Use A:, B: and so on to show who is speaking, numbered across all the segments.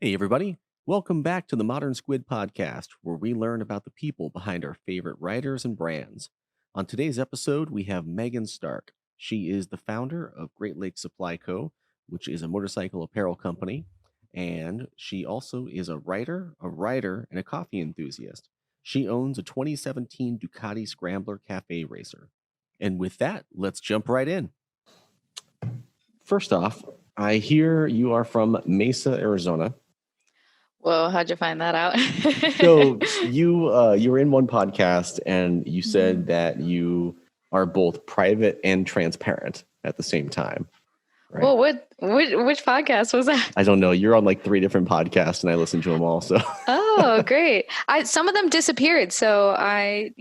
A: Hey, everybody. Welcome back to the Modern Squid podcast, where we learn about the people behind our favorite writers and brands. On today's episode, we have Meghan Stark. She is the founder of Great Lakes Supply Co., which is a motorcycle apparel company. And she also is a writer, and a coffee enthusiast. She owns a 2017 Ducati Scrambler Cafe Racer. And with that, let's jump right in. First off, I hear you are from Mesa, Arizona.
B: Whoa, how'd you find that out?
A: So you were in one podcast and you said that you are both private and transparent at the same time, right?
B: Well, which podcast was that?
A: I don't know. You're on like 3 different podcasts and I listen to them all. So
B: Oh, great. Some of them disappeared, so I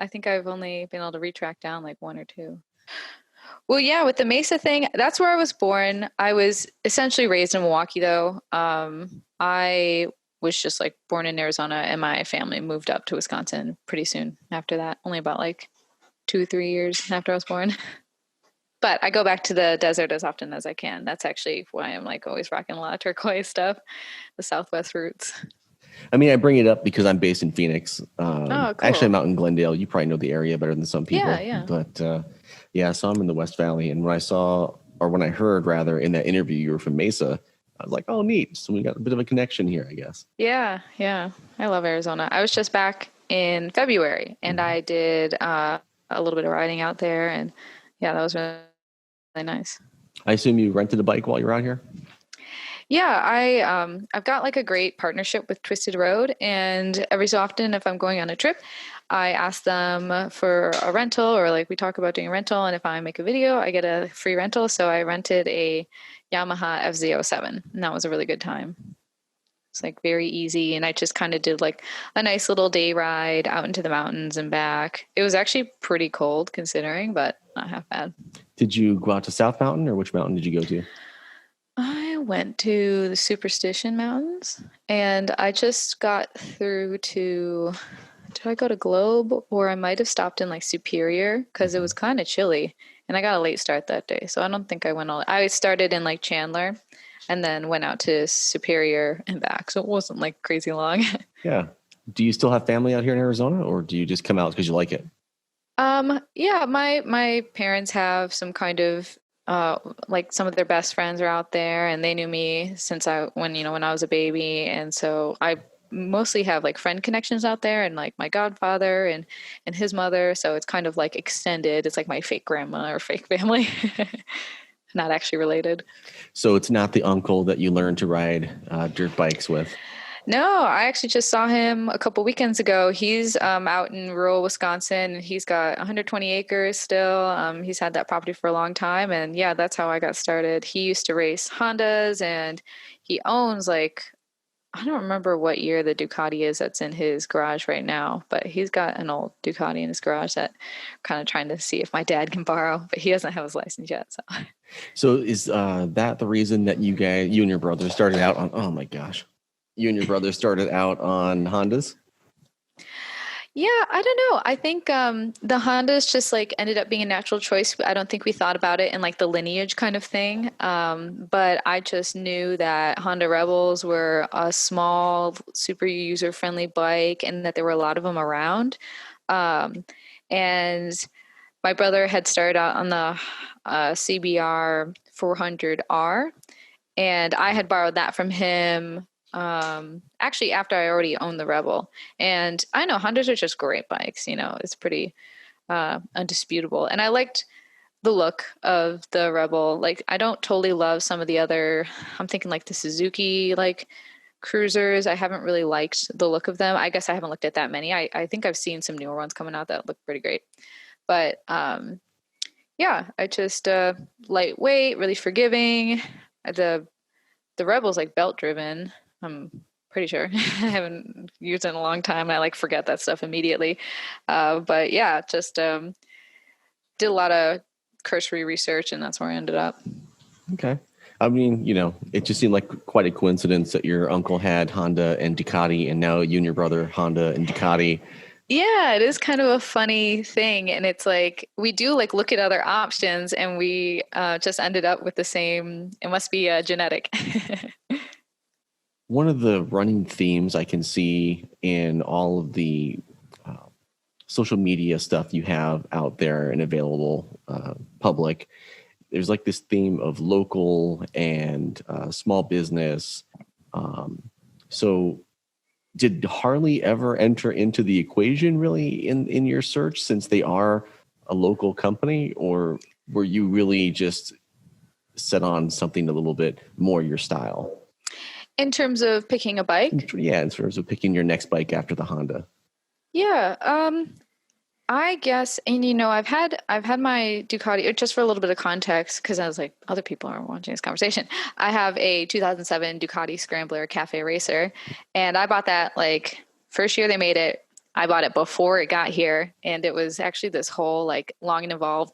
B: think I've only been able to retrack down like one or two. Well, yeah, with the Mesa thing, that's where I was born. I was essentially raised in Milwaukee though. I was just like born in Arizona and my family moved up to Wisconsin pretty soon after that, only about like 2-3 years after I was born. But I go back to the desert as often as I can. That's actually why I'm like always rocking a lot of turquoise stuff, the Southwest roots.
A: I mean, I bring it up because I'm based in Phoenix.
B: Oh, cool.
A: Actually, I'm out in Glendale. You probably know the area better than some people.
B: Yeah.
A: But yeah, so I'm in the West Valley. And when I heard rather in that interview you were from Mesa, I was like, oh, neat. So we got a bit of a connection here, I guess.
B: Yeah. I love Arizona. I was just back in February and I did a little bit of riding out there. And yeah, that was really nice.
A: I assume you rented a bike while you were out here?
B: Yeah, I've got like a great partnership with Twisted Road, and every so often, if I'm going on a trip, I ask them for a rental, or like we talk about doing a rental, and if I make a video, I get a free rental. So I rented a Yamaha FZ07, and that was a really good time. It's like very easy, and I just kind of did like a nice little day ride out into the mountains and back. It was actually pretty cold considering, but not half bad.
A: Did you go out to South Mountain or which mountain did you go to?
B: I went to the Superstition Mountains and I just got through to, did I go to Globe or I might have stopped in like Superior because it was kind of chilly and I got a late start that day. So I don't think I went I started in like Chandler and then went out to Superior and back. So it wasn't like crazy long.
A: Yeah. Do you still have family out here in Arizona or do you just come out because you like it?
B: Yeah, my parents have some kind of like some of their best friends are out there and they knew me since when I was a baby, and so I mostly have like friend connections out there and like my godfather and his mother, so it's kind of like extended. It's like my fake grandma or fake family. Not actually related.
A: So it's not the uncle that you learned to ride dirt bikes with.
B: No, I actually just saw him a couple weekends ago. He's out in rural Wisconsin. He's got 120 acres still. He's had that property for a long time. And yeah, that's how I got started. He used to race Hondas and he owns like, I don't remember what year the Ducati is that's in his garage right now, but he's got an old Ducati in his garage that I'm kind of trying to see if my dad can borrow, but he doesn't have his license yet.
A: So is that the reason that you and your brother started out on, oh my gosh, you and your brother started out on Hondas?
B: Yeah, I don't know. I think the Hondas just like ended up being a natural choice. I don't think we thought about it in like the lineage kind of thing. But I just knew that Honda Rebels were a small, super user-friendly bike and that there were a lot of them around. Um, and my brother had started out on the CBR 400R, and I had borrowed that from him actually after I already owned the Rebel. And I know Hondas are just great bikes, it's pretty undisputable. And I liked the look of the Rebel. Like I don't totally love some of the other, I'm thinking like the Suzuki like cruisers. I haven't really liked the look of them. I guess I haven't looked at that many. I think I've seen some newer ones coming out that look pretty great. But yeah, I just lightweight, really forgiving. The Rebel's like belt driven. I'm pretty sure. I haven't used it in a long time. I like forget that stuff immediately. But yeah, just did a lot of cursory research and that's where I ended up.
A: Okay. I mean, it just seemed like quite a coincidence that your uncle had Honda and Ducati and now you and your brother Honda and Ducati.
B: Yeah, it is kind of a funny thing. And it's like, we do like look at other options and we just ended up with the same, it must be genetic.
A: one of the running themes I can see in all of the social media stuff you have out there and available public, there's like this theme of local and small business. So did Harley ever enter into the equation really in your search, since they are a local company, or were you really just set on something a little bit more your style?
B: In terms of picking a bike?
A: Yeah, in terms of picking your next bike after the Honda.
B: Yeah, I guess, and I've had my Ducati, just for a little bit of context, because I was like, other people are watching this conversation. I have a 2007 Ducati Scrambler Cafe Racer, and I bought that like first year they made it. I bought it before it got here, and it was actually this whole like long and involved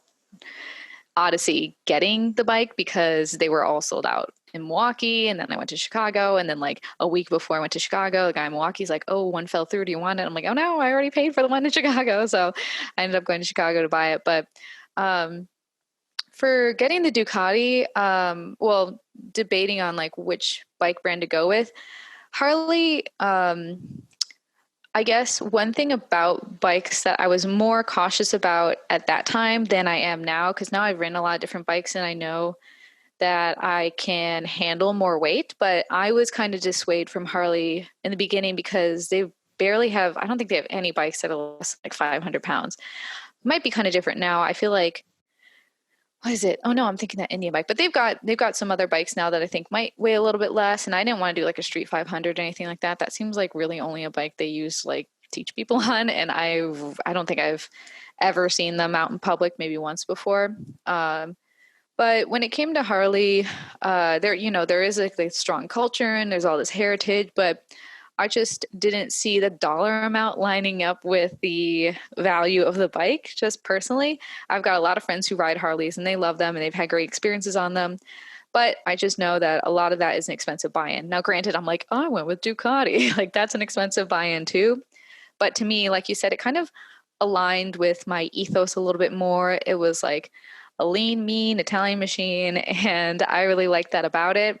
B: odyssey getting the bike because they were all sold out in Milwaukee, and then I went to Chicago, and then like a week before I went to Chicago, the guy in Milwaukee's like, "Oh, one fell through. Do you want it?" I'm like, "Oh no, I already paid for the one in Chicago." So I ended up going to Chicago to buy it. But for getting the Ducati, well, debating on like which bike brand to go with, Harley. I guess one thing about bikes that I was more cautious about at that time than I am now, because now I've ridden a lot of different bikes and I know that I can handle more weight, but I was kind of dissuaded from Harley in the beginning because they barely have, I don't think they have any bikes that are less like 500 pounds. Might be kind of different now. I feel like, what is it? Oh no, I'm thinking that Indian bike, but they've got some other bikes now that I think might weigh a little bit less. And I didn't want to do like a street 500 or anything like that. That seems like really only a bike they use like teach people on. And I don't think I've ever seen them out in public, maybe once before. But when it came to Harley, there is like a strong culture and there's all this heritage, but I just didn't see the dollar amount lining up with the value of the bike, just personally. I've got a lot of friends who ride Harleys and they love them and they've had great experiences on them. But I just know that a lot of that is an expensive buy-in. Now, granted, I'm like, oh, I went with Ducati. Like, that's an expensive buy-in too. But to me, like you said, it kind of aligned with my ethos a little bit more. It was like a lean, mean Italian machine, and I really liked that about it.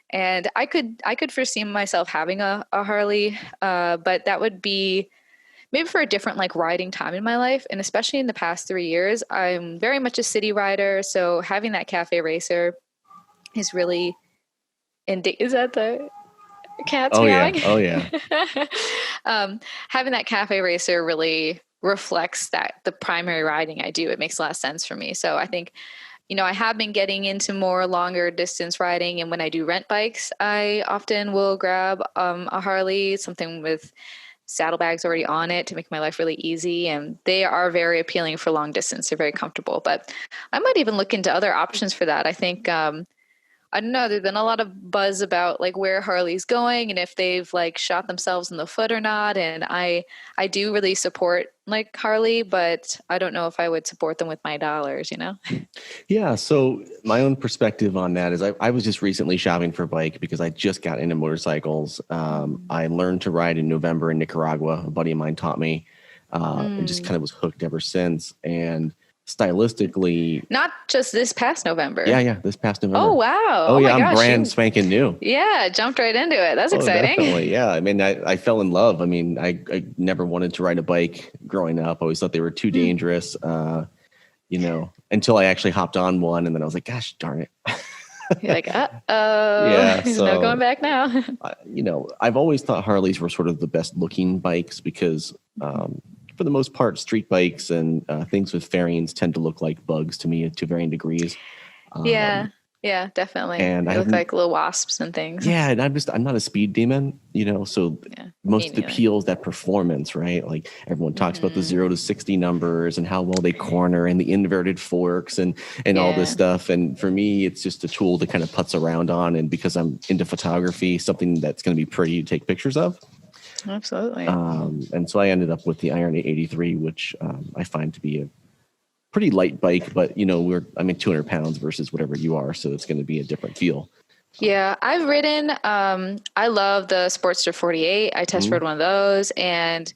B: And I could foresee myself having a Harley, but that would be maybe for a different like riding time in my life. And especially in the past 3 years, I'm very much a city rider. So having that cafe racer is really is that the cats
A: Oh yeah,
B: meowing?
A: oh yeah.
B: Having that cafe racer really reflects that the primary riding I do. It makes a lot of sense for me. So I think, I have been getting into more longer distance riding. And when I do rent bikes, I often will grab a Harley, something with saddlebags already on it to make my life really easy. And they are very appealing for long distance. They're very comfortable. But I might even look into other options for that. I think I don't know. There's been a lot of buzz about like where Harley's going and if they've like shot themselves in the foot or not. And I do really support like Harley, but I don't know if I would support them with my dollars.
A: Yeah, so my own perspective on that is I was just recently shopping for a bike because I just got into motorcycles. I learned to ride in November in Nicaragua. A buddy of mine taught me, and just kind of was hooked ever since. And stylistically,
B: Not just this past November.
A: yeah, this past
B: Oh
A: November.
B: wow.
A: Oh
B: Oh
A: yeah,
B: my
A: I'm
B: gosh.
A: brand spanking new.
B: Yeah, jumped right into it. That's
A: Oh,
B: exciting.
A: definitely. Yeah. I mean, I fell in love. I mean, I never wanted to ride a bike growing up. I always thought they were too dangerous, until I actually hopped on one. And then I was like, gosh, darn it.
B: You're like, uh-oh.
A: Yeah.
B: There's
A: So,
B: no going back now.
A: I've always thought Harleys were sort of the best looking bikes because, for the most part, street bikes and things with fairings tend to look like bugs to me to varying degrees.
B: Yeah. Yeah, definitely.
A: And I
B: They look
A: haven't,
B: like little wasps and things.
A: yeah, and I'm not a speed demon, so
B: Yeah.
A: most
B: Me
A: of the
B: neither.
A: appeal is that performance, right? Like everyone talks about the
B: Mhm.
A: 0 to 60 numbers and how well they corner and the inverted forks and all this
B: Yeah.
A: stuff. And for me, it's just a tool to kind of putz around on. And because I'm into photography, something that's going to be pretty to take pictures of.
B: Absolutely.
A: And so I ended up with the Iron 83, which I find to be a pretty light bike, but I'm in 200 pounds versus whatever you are. So it's going to be a different feel.
B: Yeah, I've ridden, I love the Sportster 48. I test rode one of those and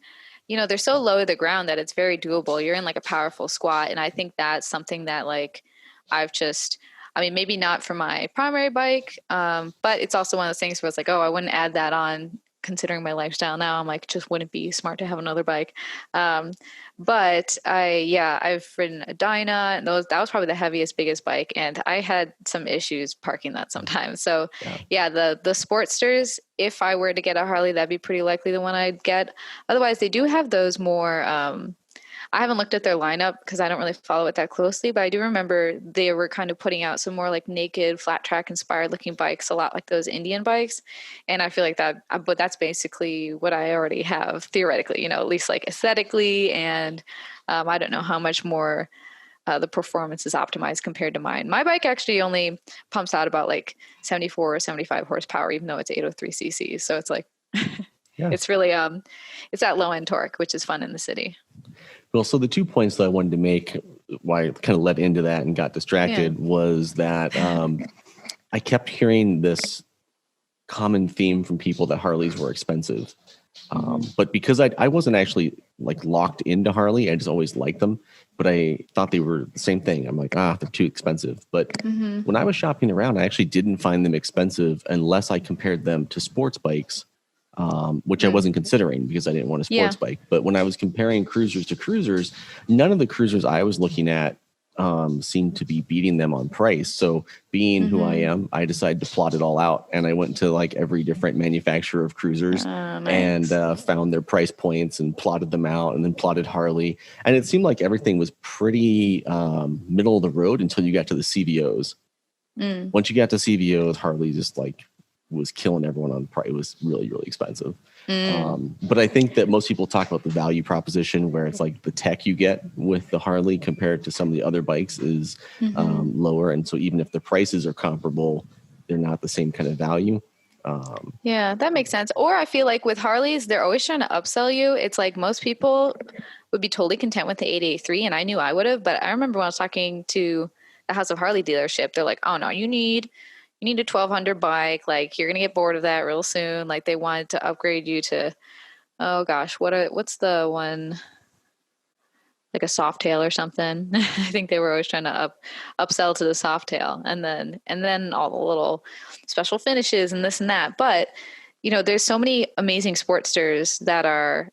B: they're so low to the ground that it's very doable. You're in like a powerful squat. And I think that's something that like I've just, I mean, maybe not for my primary bike, but it's also one of those things where it's like, oh, I wouldn't add that on considering my lifestyle now. I'm like, just wouldn't be smart to have another bike. Um, but I've ridden a Dyna, and that was probably the heaviest, biggest bike, and I had some issues parking that sometimes. So
A: Yeah.
B: yeah, the Sportsters, if I were to get a Harley, that'd be pretty likely the one I'd get. Otherwise, they do have those more. I haven't looked at their lineup because I don't really follow it that closely, but I do remember they were kind of putting out some more like naked, flat track inspired looking bikes, a lot like those Indian bikes. And I feel like but that's basically what I already have theoretically, at least like aesthetically. And I don't know how much more the performance is optimized compared to mine. My bike actually only pumps out about like 74 or 75 horsepower, even though it's 803 cc. So it's like,
A: Yeah.
B: it's really, it's that low end torque, which is fun in the city.
A: Well, so the 2 points that I wanted to make, why I kind of led into that and got distracted, was that I kept hearing this common theme from people that Harleys were expensive. But because I wasn't actually like locked into Harley, I just always liked them, but I thought they were the same thing. I'm like, they're too expensive. But when I was shopping around, I actually didn't find them expensive unless I compared them to sports bikes, which I wasn't considering because I didn't want a sports bike. But when I was comparing cruisers to cruisers, none of the cruisers I was looking at seemed to be beating them on price. So being who I am, I decided to plot it all out. And I went to like every different manufacturer of cruisers and found their price points and plotted them out, and then plotted Harley. And it seemed like everything was pretty middle of the road until you got to the CVOs. Once you got to CVOs, Harley just like was killing everyone on price. It was really, really expensive. But I think that most people talk about the value proposition, where it's like the tech you get with the Harley compared to some of the other bikes is lower. And so even if the prices are comparable, they're not the same kind of value.
B: Yeah, that makes sense. Or I feel like with Harleys, they're always trying to upsell you. It's like most people would be totally content with the 883, and I knew I would have. But I remember when I was talking to the House of Harley dealership, they're like, oh no, you need a 1200 bike. Like you're going to get bored of that real soon. Like they wanted to upgrade you to, oh gosh, what's the one, like a soft tail or something. I think they were always trying to upsell to the soft tail, and then all the little special finishes and this and that. But, there's so many amazing Sportsters that are,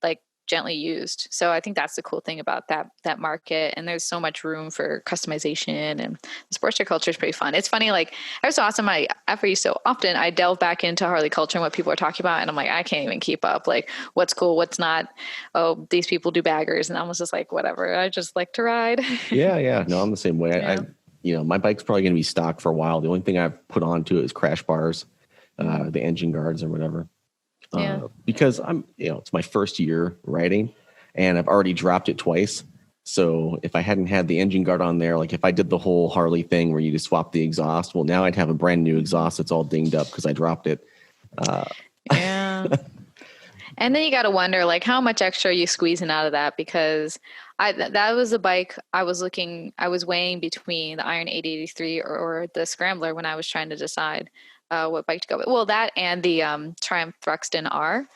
B: like gently used. So I think that's the cool thing about that market. And there's so much room for customization, and the Sportster culture is pretty fun. It's funny, like it was awesome. After so often I delve back into Harley culture and what people are talking about, and I'm like, I can't even keep up. Like what's cool, what's not. Oh, these people do baggers, and I was just like, whatever. I just like to ride.
A: Yeah. No, I'm the same way. I my bike's probably going to be stock for a while. The only thing I've put onto it is crash bars, the engine guards or whatever. Because it's my first year riding, and I've already dropped it twice. So if I hadn't had the engine guard on there, like if I did the whole Harley thing where you just swap the exhaust, well, now I'd have a brand new exhaust that's all dinged up because I dropped it.
B: Yeah. And then you got to wonder, like, how much extra are you squeezing out of that? Because that was a bike I was weighing between the Iron 883 or the Scrambler when I was trying to decide what bike to go with. Well, that and the Triumph Thruxton R,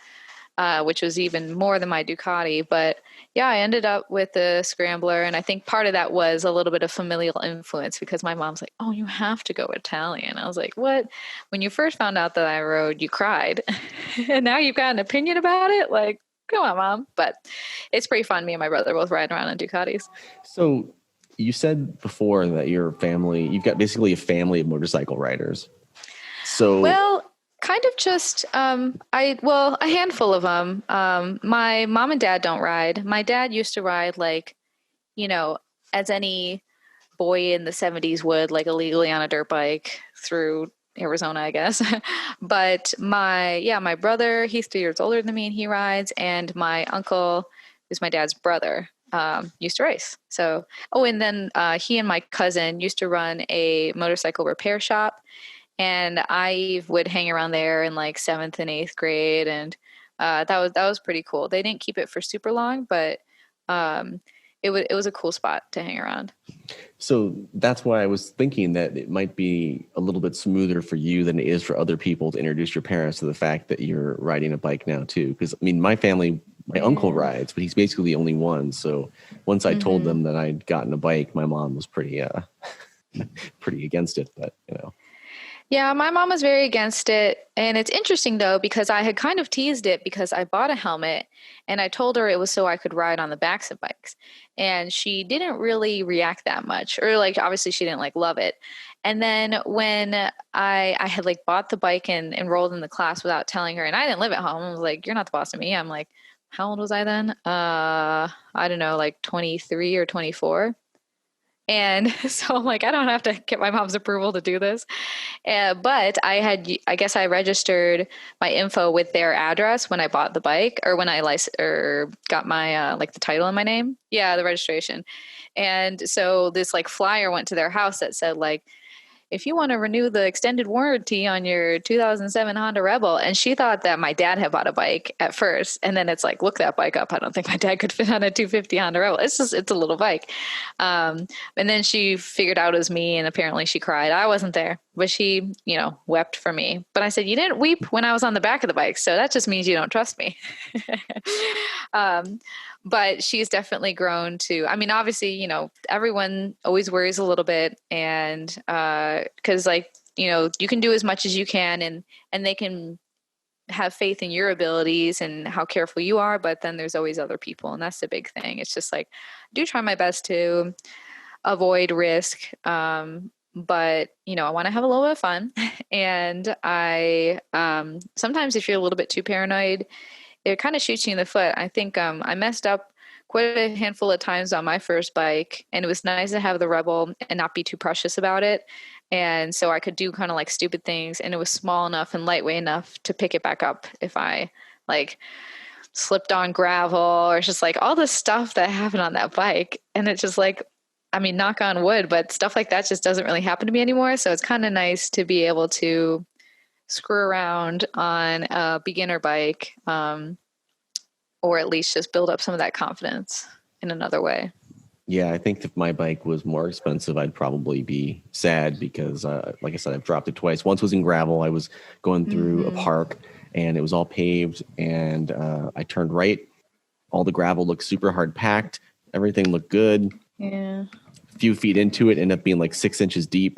B: which was even more than my Ducati. But yeah, I ended up with the Scrambler, and I think part of that was a little bit of familial influence because my mom's like, oh, you have to go Italian. I was like, what? When you first found out that I rode, you cried. And now you've got an opinion about it? Like, come on, Mom. But it's pretty fun. Me and my brother both riding around on Ducatis.
A: So you said before that you've got basically a family of motorcycle riders. So,
B: well, kind of just a handful of them. My mom and dad don't ride. My dad used to ride like, as any boy in the 70s would, like illegally on a dirt bike through Arizona, I guess. But my brother, he's 3 years older than me, and he rides. And my uncle, who's my dad's brother, used to race. So, and then he and my cousin used to run a motorcycle repair shop. And I would hang around there in like 7th and 8th grade. And that was pretty cool. They didn't keep it for super long, but it was a cool spot to hang around.
A: So that's why I was thinking that it might be a little bit smoother for you than it is for other people to introduce your parents to the fact that you're riding a bike now too. Because my family, my uncle rides, but he's basically the only one. So once I told them that I'd gotten a bike, my mom was pretty pretty against it, but
B: Yeah, my mom was very against it. And it's interesting though, because I had kind of teased it because I bought a helmet and I told her it was so I could ride on the backs of bikes. And she didn't really react that much. Or like obviously she didn't like love it. And then when I had like bought the bike and enrolled in the class without telling her, and I didn't live at home. I was like, you're not the boss of me. I'm like, how old was I then? I don't know, like 23 or 24. And so I'm like, I don't have to get my mom's approval to do this. But I guess I registered my info with their address when I bought the bike or when I got my, like the title in my name. Yeah, the registration. And so this like flyer went to their house that said like, if you want to renew the extended warranty on your 2007 Honda Rebel. And she thought that my dad had bought a bike at first. And then it's like, look that bike up. I don't think my dad could fit on a 250 Honda Rebel. It's a little bike. And then she figured out it was me. And apparently she cried. I wasn't there, but she, wept for me. But I said, you didn't weep when I was on the back of the bike. So that just means you don't trust me. But she's definitely grown to, I mean, obviously, everyone always worries a little bit and, cause like, you can do as much as you can and they can have faith in your abilities and how careful you are. But then there's always other people. And that's the big thing. It's just like, I do try my best to avoid risk. But I want to have a little bit of fun. And I, sometimes if you're a little bit too paranoid, it kind of shoots you in the foot. I think I messed up quite a handful of times on my first bike, and it was nice to have the Rebel and not be too precious about it. And so I could do kind of like stupid things, and it was small enough and lightweight enough to pick it back up if I like slipped on gravel or just like all the stuff that happened on that bike. And it's just like, I mean, knock on wood, but stuff like that just doesn't really happen to me anymore. So it's kind of nice to be able to screw around on a beginner bike, or at least just build up some of that confidence in another way.
A: Yeah, I think if my bike was more expensive, I'd probably be sad because, like I said, I've dropped it twice. Once was in gravel. I was going through a park and it was all paved, and I turned right. All the gravel looked super hard packed. Everything looked good.
B: Yeah.
A: A few feet into it, ended up being like 6 inches deep.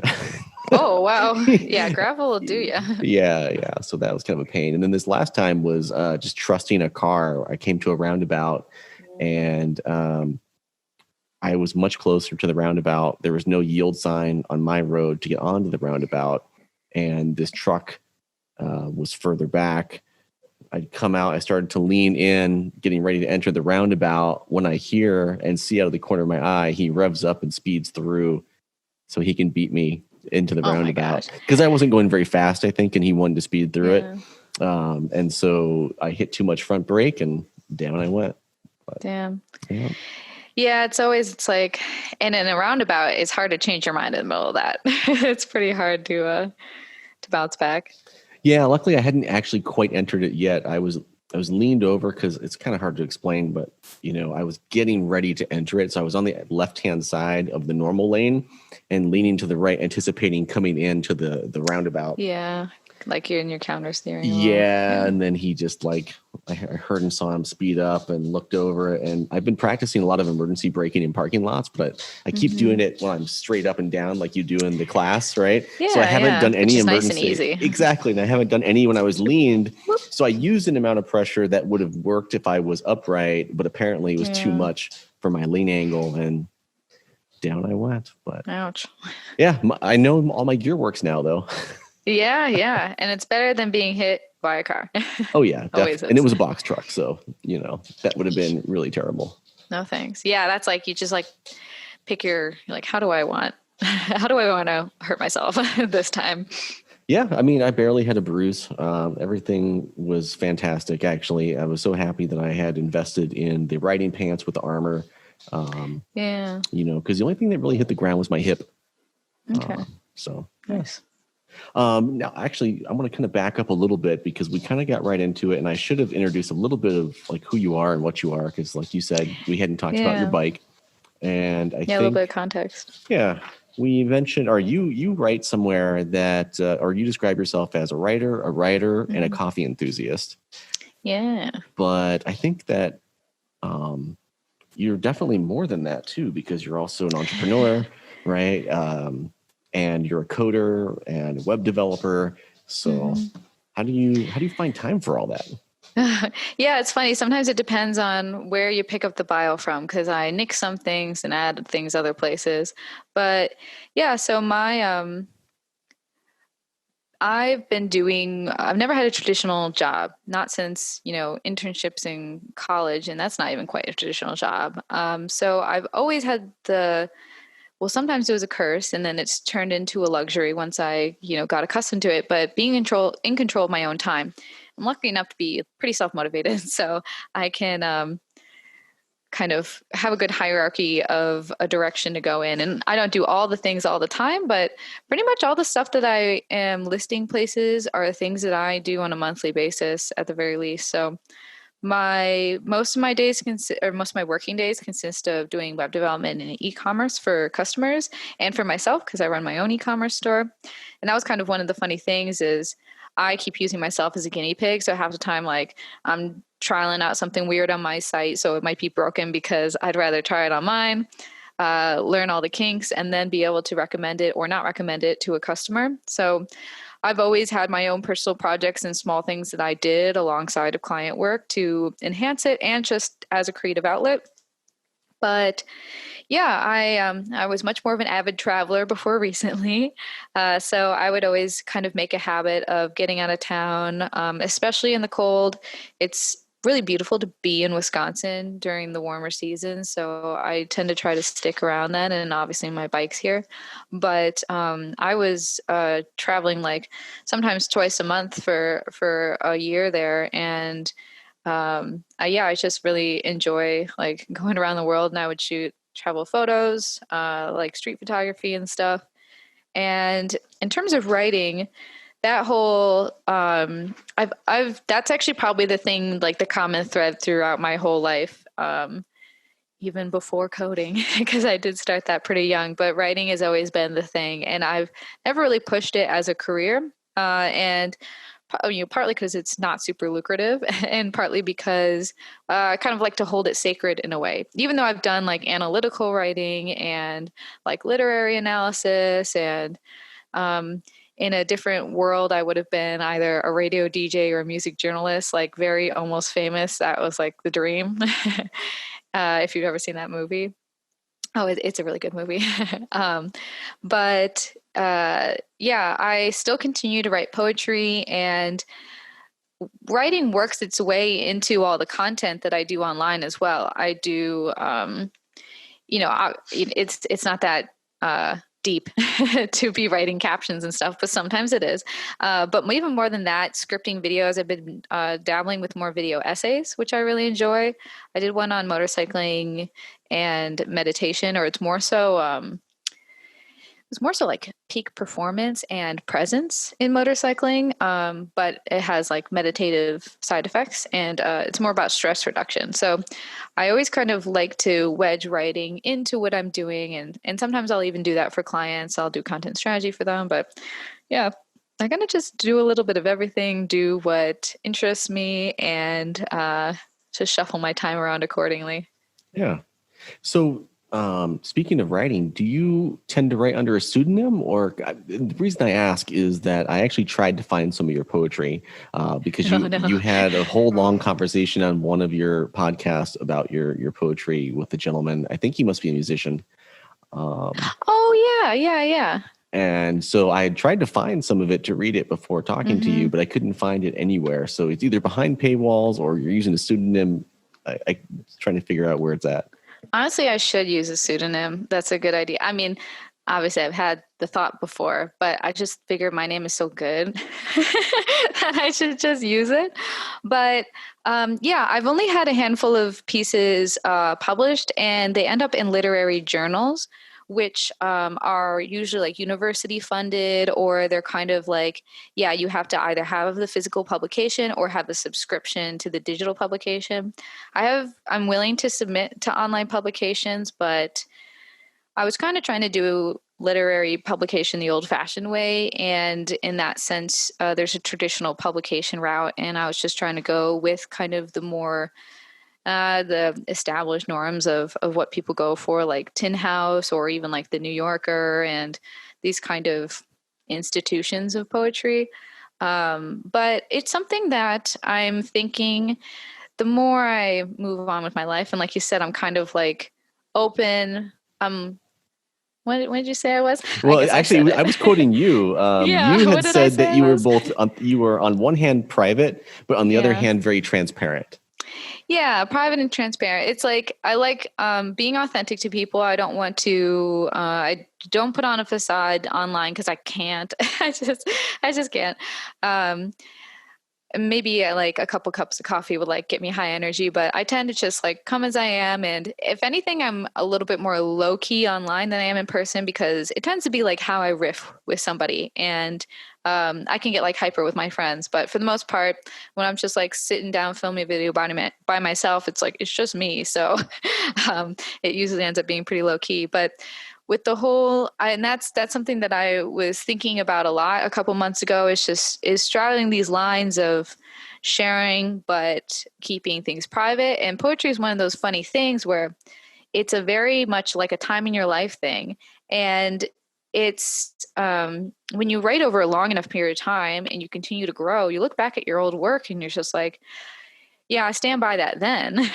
B: Oh, wow. Yeah, gravel will do you.
A: Yeah. So that was kind of a pain. And then this last time was just trusting a car. I came to a roundabout and I was much closer to the roundabout. There was no yield sign on my road to get onto the roundabout. And this truck was further back. I'd come out. I started to lean in, getting ready to enter the roundabout. When I hear and see out of the corner of my eye, he revs up and speeds through so he can beat me into the roundabout, because I wasn't going very fast, I think, and he wanted to speed through it. And so I hit too much front brake and down I went. But,
B: damn. Yeah, it's like, and in a roundabout, it's hard to change your mind in the middle of that. It's pretty hard to bounce back.
A: Yeah, luckily I hadn't actually quite entered it yet. I was leaned over because it's kind of hard to explain, but I was getting ready to enter it. So I was on the left-hand side of the normal lane and leaning to the right, anticipating coming into the roundabout.
B: Yeah, like you're in your counter steering.
A: Yeah, and then he just like, I heard and saw him speed up and looked over. And I've been practicing a lot of emergency braking in parking lots, but I keep doing it when I'm straight up and down like you do in the class, right?
B: Yeah,
A: so I haven't done any emergency.
B: Nice and easy.
A: Exactly, and I haven't done any when I was leaned. So I used an amount of pressure that would have worked if I was upright, but apparently it was too much for my lean angle, and down I went. But
B: ouch.
A: Yeah, I know all my gear works now, though.
B: Yeah. And it's better than being hit by a car.
A: Oh, yeah.
B: Always is.
A: And it was a box truck. So, that would have been really terrible.
B: No, thanks. Yeah, that's like, you just like pick you're like, how do I want to hurt myself this time?
A: Yeah. I mean, I barely had a bruise. Everything was fantastic, actually. I was so happy that I had invested in the riding pants with the armor. Because the only thing that really hit the ground was my hip.
B: Okay.
A: So
B: nice.
A: Now, actually, I want to kind of back up a little bit because we kind of got right into it, and I should have introduced a little bit of like who you are and what you are, because like you said, we hadn't talked about your bike, and I think
B: a little bit of context.
A: Yeah, we mentioned, or you write somewhere that, or you describe yourself as a writer, and a coffee enthusiast.
B: Yeah,
A: but I think that you're definitely more than that too, because you're also an entrepreneur, right? and you're a coder and a web developer. So how do you find time for all that?
B: Yeah, it's funny. Sometimes it depends on where you pick up the bio from, because I nix some things and add things other places. But yeah, so I've never had a traditional job, not since, internships in college, and that's not even quite a traditional job. So I've always had well, sometimes it was a curse, and then it's turned into a luxury once I, got accustomed to it. But being in control of my own time, I'm lucky enough to be pretty self-motivated, so I can kind of have a good hierarchy of a direction to go in. And I don't do all the things all the time, but pretty much all the stuff that I am listing places are the things that I do on a monthly basis at the very least. So most of my most of my working days consist of doing web development and e-commerce for customers and for myself, because I run my own e-commerce store. And that was kind of one of the funny things is I keep using myself as a guinea pig. So half the time, like, I'm trialing out something weird on my site, so it might be broken because I'd rather try it on mine, learn all the kinks, and then be able to recommend it or not recommend it to a customer. So I've always had my own personal projects and small things that I did alongside of client work to enhance it and just as a creative outlet. But yeah, I was much more of an avid traveler before recently, so I would always kind of make a habit of getting out of town, especially in the cold. It's really beautiful to be in Wisconsin during the warmer season, so I tend to try to stick around then. And obviously, my bike's here, but I was traveling like sometimes twice a month for a year there, and I just really enjoy like going around the world, and I would shoot travel photos, like street photography and stuff. And in terms of writing, that whole I've that's actually probably the thing, like the common thread throughout my whole life, even before coding, because I did start that pretty young. But writing has always been the thing, and I've never really pushed it as a career. And partly because it's not super lucrative, and partly because I kind of like to hold it sacred in a way. Even though I've done like analytical writing and like literary analysis, and in a different world, I would have been either a radio DJ or a music journalist, like very almost famous. That was like the dream. If you've ever seen that movie. Oh, it's a really good movie. But yeah, I still continue to write poetry, and writing works its way into all the content that I do online as well. I do, it's not that deep to be writing captions and stuff, but sometimes it is. But even more than that, scripting videos. I've been dabbling with more video essays, which I really enjoy. I did one on motorcycling and meditation, or it's more so like peak performance and presence in motorcycling, but it has like meditative side effects, and it's more about stress reduction. So I always kind of like to wedge writing into what I'm doing, and sometimes I'll even do that for clients. I'll do content strategy for them, but yeah, I kind of just do a little bit of everything, do what interests me, and just shuffle my time around accordingly.
A: Yeah. So, speaking of writing, do you tend to write under a pseudonym? Or the reason I ask is that I actually tried to find some of your poetry because
B: Oh,
A: you
B: no.
A: you had a whole long conversation on one of your podcasts about your poetry with the gentleman. I think he must be a musician.
B: Oh, yeah.
A: And so I had tried to find some of it to read it before talking to you, but I couldn't find it anywhere. So it's either behind paywalls or you're using a pseudonym. I trying to figure out where it's at.
B: Honestly, I should use a pseudonym. That's a good idea. I mean, obviously, I've had the thought before, but I just figured my name is so good that I should just use it. But yeah, I've only had a handful of pieces published, and they end up in literary journals, which are usually like university funded, or they're kind of like, yeah, you have to either have the physical publication or have a subscription to the digital publication. I'm willing to submit to online publications, but I was kind of trying to do literary publication the old fashioned way. And in that sense, there's a traditional publication route. And I was just trying to go with kind of the more the established norms of what people go for, like Tin House or even like the New Yorker and these kind of institutions of poetry. But it's something that I'm thinking the more I move on with my life, and like you said, I'm kind of like open. What did you say I was? I
A: Well,
B: guess I said
A: actually,
B: it.
A: I was quoting you. You
B: Yeah, what
A: had
B: did I
A: said that
B: say I
A: you were
B: was?
A: both, you were on one hand private, but on the other
B: Yeah.
A: hand, very transparent.
B: Yeah, private and transparent. It's like I like being authentic to people. I don't want to. I don't put on a facade online because I can't. I just can't. Um, Maybe like a couple cups of coffee would like get me high energy, but I tend to just like come as I am. And if anything, I'm a little bit more low key online than I am in person because it tends to be like how I riff with somebody. And I can get like hyper with my friends, but for the most part, when I'm just like sitting down filming a video by myself, it's like it's just me. So it usually ends up being pretty low key. But with the whole and that's something that I was thinking about a lot a couple months ago, is straddling these lines of sharing but keeping things private. And poetry is one of those funny things where it's a very much like a time in your life thing. And it's when you write over a long enough period of time and you continue to grow, you look back at your old work and you're just like, yeah, I stand by that then.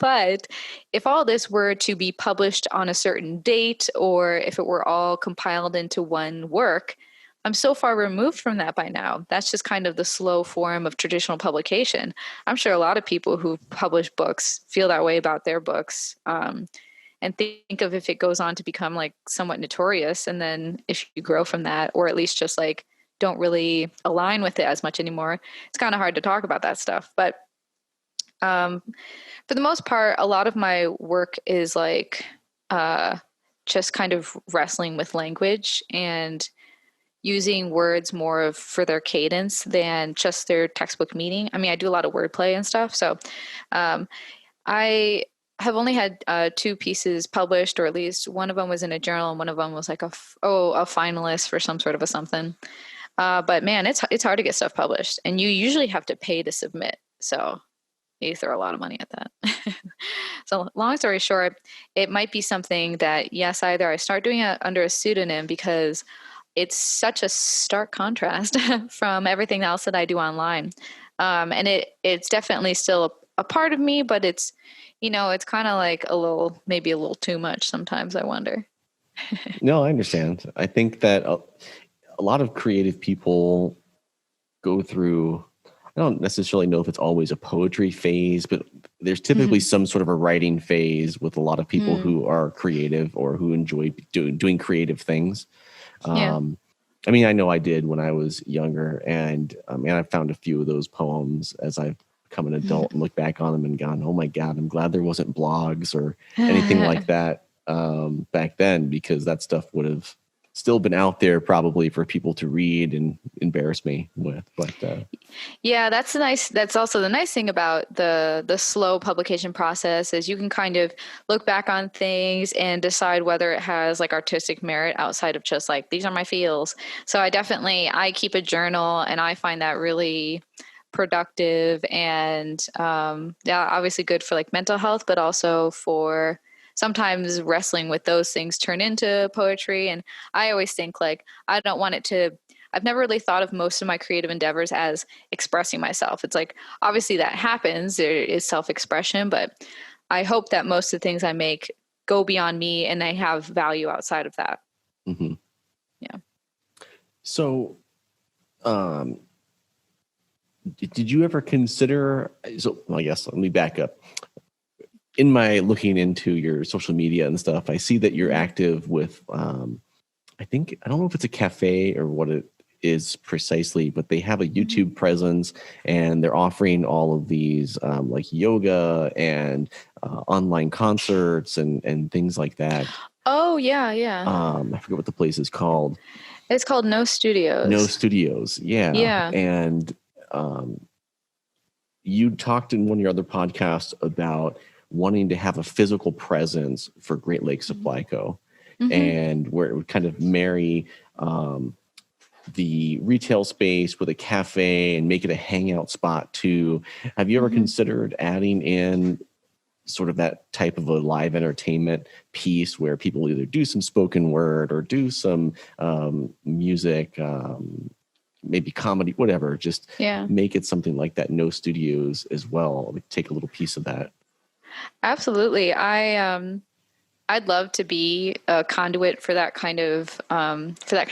B: But if all this were to be published on a certain date, or if it were all compiled into one work, I'm so far removed from that by now. That's just kind of the slow form of traditional publication. I'm sure a lot of people who publish books feel that way about their books. And think of if it goes on to become like somewhat notorious, and then if you grow from that, or at least just like don't really align with it as much anymore, it's kind of hard to talk about that stuff. But um, for the most part, a lot of my work is like uh, just kind of wrestling with language and using words more of for their cadence than just their textbook meaning. I mean, I do a lot of wordplay and stuff. So um, I have only had two pieces published, or at least one of them was in a journal, and one of them was like a finalist for some sort of a something. But man, it's hard to get stuff published, and you usually have to pay to submit. So you throw a lot of money at that. So long story short, it might be something that, yes, either I start doing it under a pseudonym because it's such a stark contrast from everything else that I do online. And it's definitely still a part of me, but it's, it's kind of like maybe a little too much sometimes, I wonder.
A: No, I understand. I think that a lot of creative people go through, I don't necessarily know if it's always a poetry phase, but there's typically
B: Mm-hmm.
A: some sort of a writing phase with a lot of people
B: Mm,
A: who are creative or who enjoy doing creative things.
B: yeah.
A: I mean, I know I did when I was younger, and I found a few of those poems as I've become an adult and looked back on them and gone, "Oh my God, I'm glad there wasn't blogs or anything like that back then, because that stuff would have still been out there probably for people to read and embarrass me with." But
B: Yeah, that's also the nice thing about the slow publication process is you can kind of look back on things and decide whether it has like artistic merit outside of just like these are my feels. So I keep a journal, and I find that really productive, and yeah, obviously good for like mental health, but also for sometimes wrestling with those things turn into poetry. And I always think like I don't want it to I've never really thought of most of my creative endeavors as expressing myself. It's like obviously that happens, there is self-expression, but I hope that most of the things I make go beyond me and they have value outside of that.
A: mhm.
B: Yeah.
A: So, um, did you ever consider? So, I guess let me back up. In my looking into your social media and stuff, I see that you're
B: Mm-hmm.
A: active with, I don't know if it's a cafe or what it is precisely, but they have a
B: Mm-hmm.
A: YouTube presence, and they're offering all of these like yoga and online concerts and things like that.
B: Oh yeah, yeah.
A: I forget what the place is called.
B: It's called No
A: No
B: Studios.
A: Studios, yeah.
B: Yeah.
A: And um, you talked in one of your other podcasts about wanting to have a physical presence for Great Lakes Supply Co.
B: Mm-hmm.
A: And where it would kind of marry the retail space with a cafe and make it a hangout spot too. Have you ever
B: Mm-hmm.
A: considered adding in sort of that type of a live entertainment piece where people either do some spoken word or do some music, maybe comedy, whatever, just make it something like that. No studios as well, like take a little piece of that.
B: Absolutely. I'd love to be a conduit for that kind of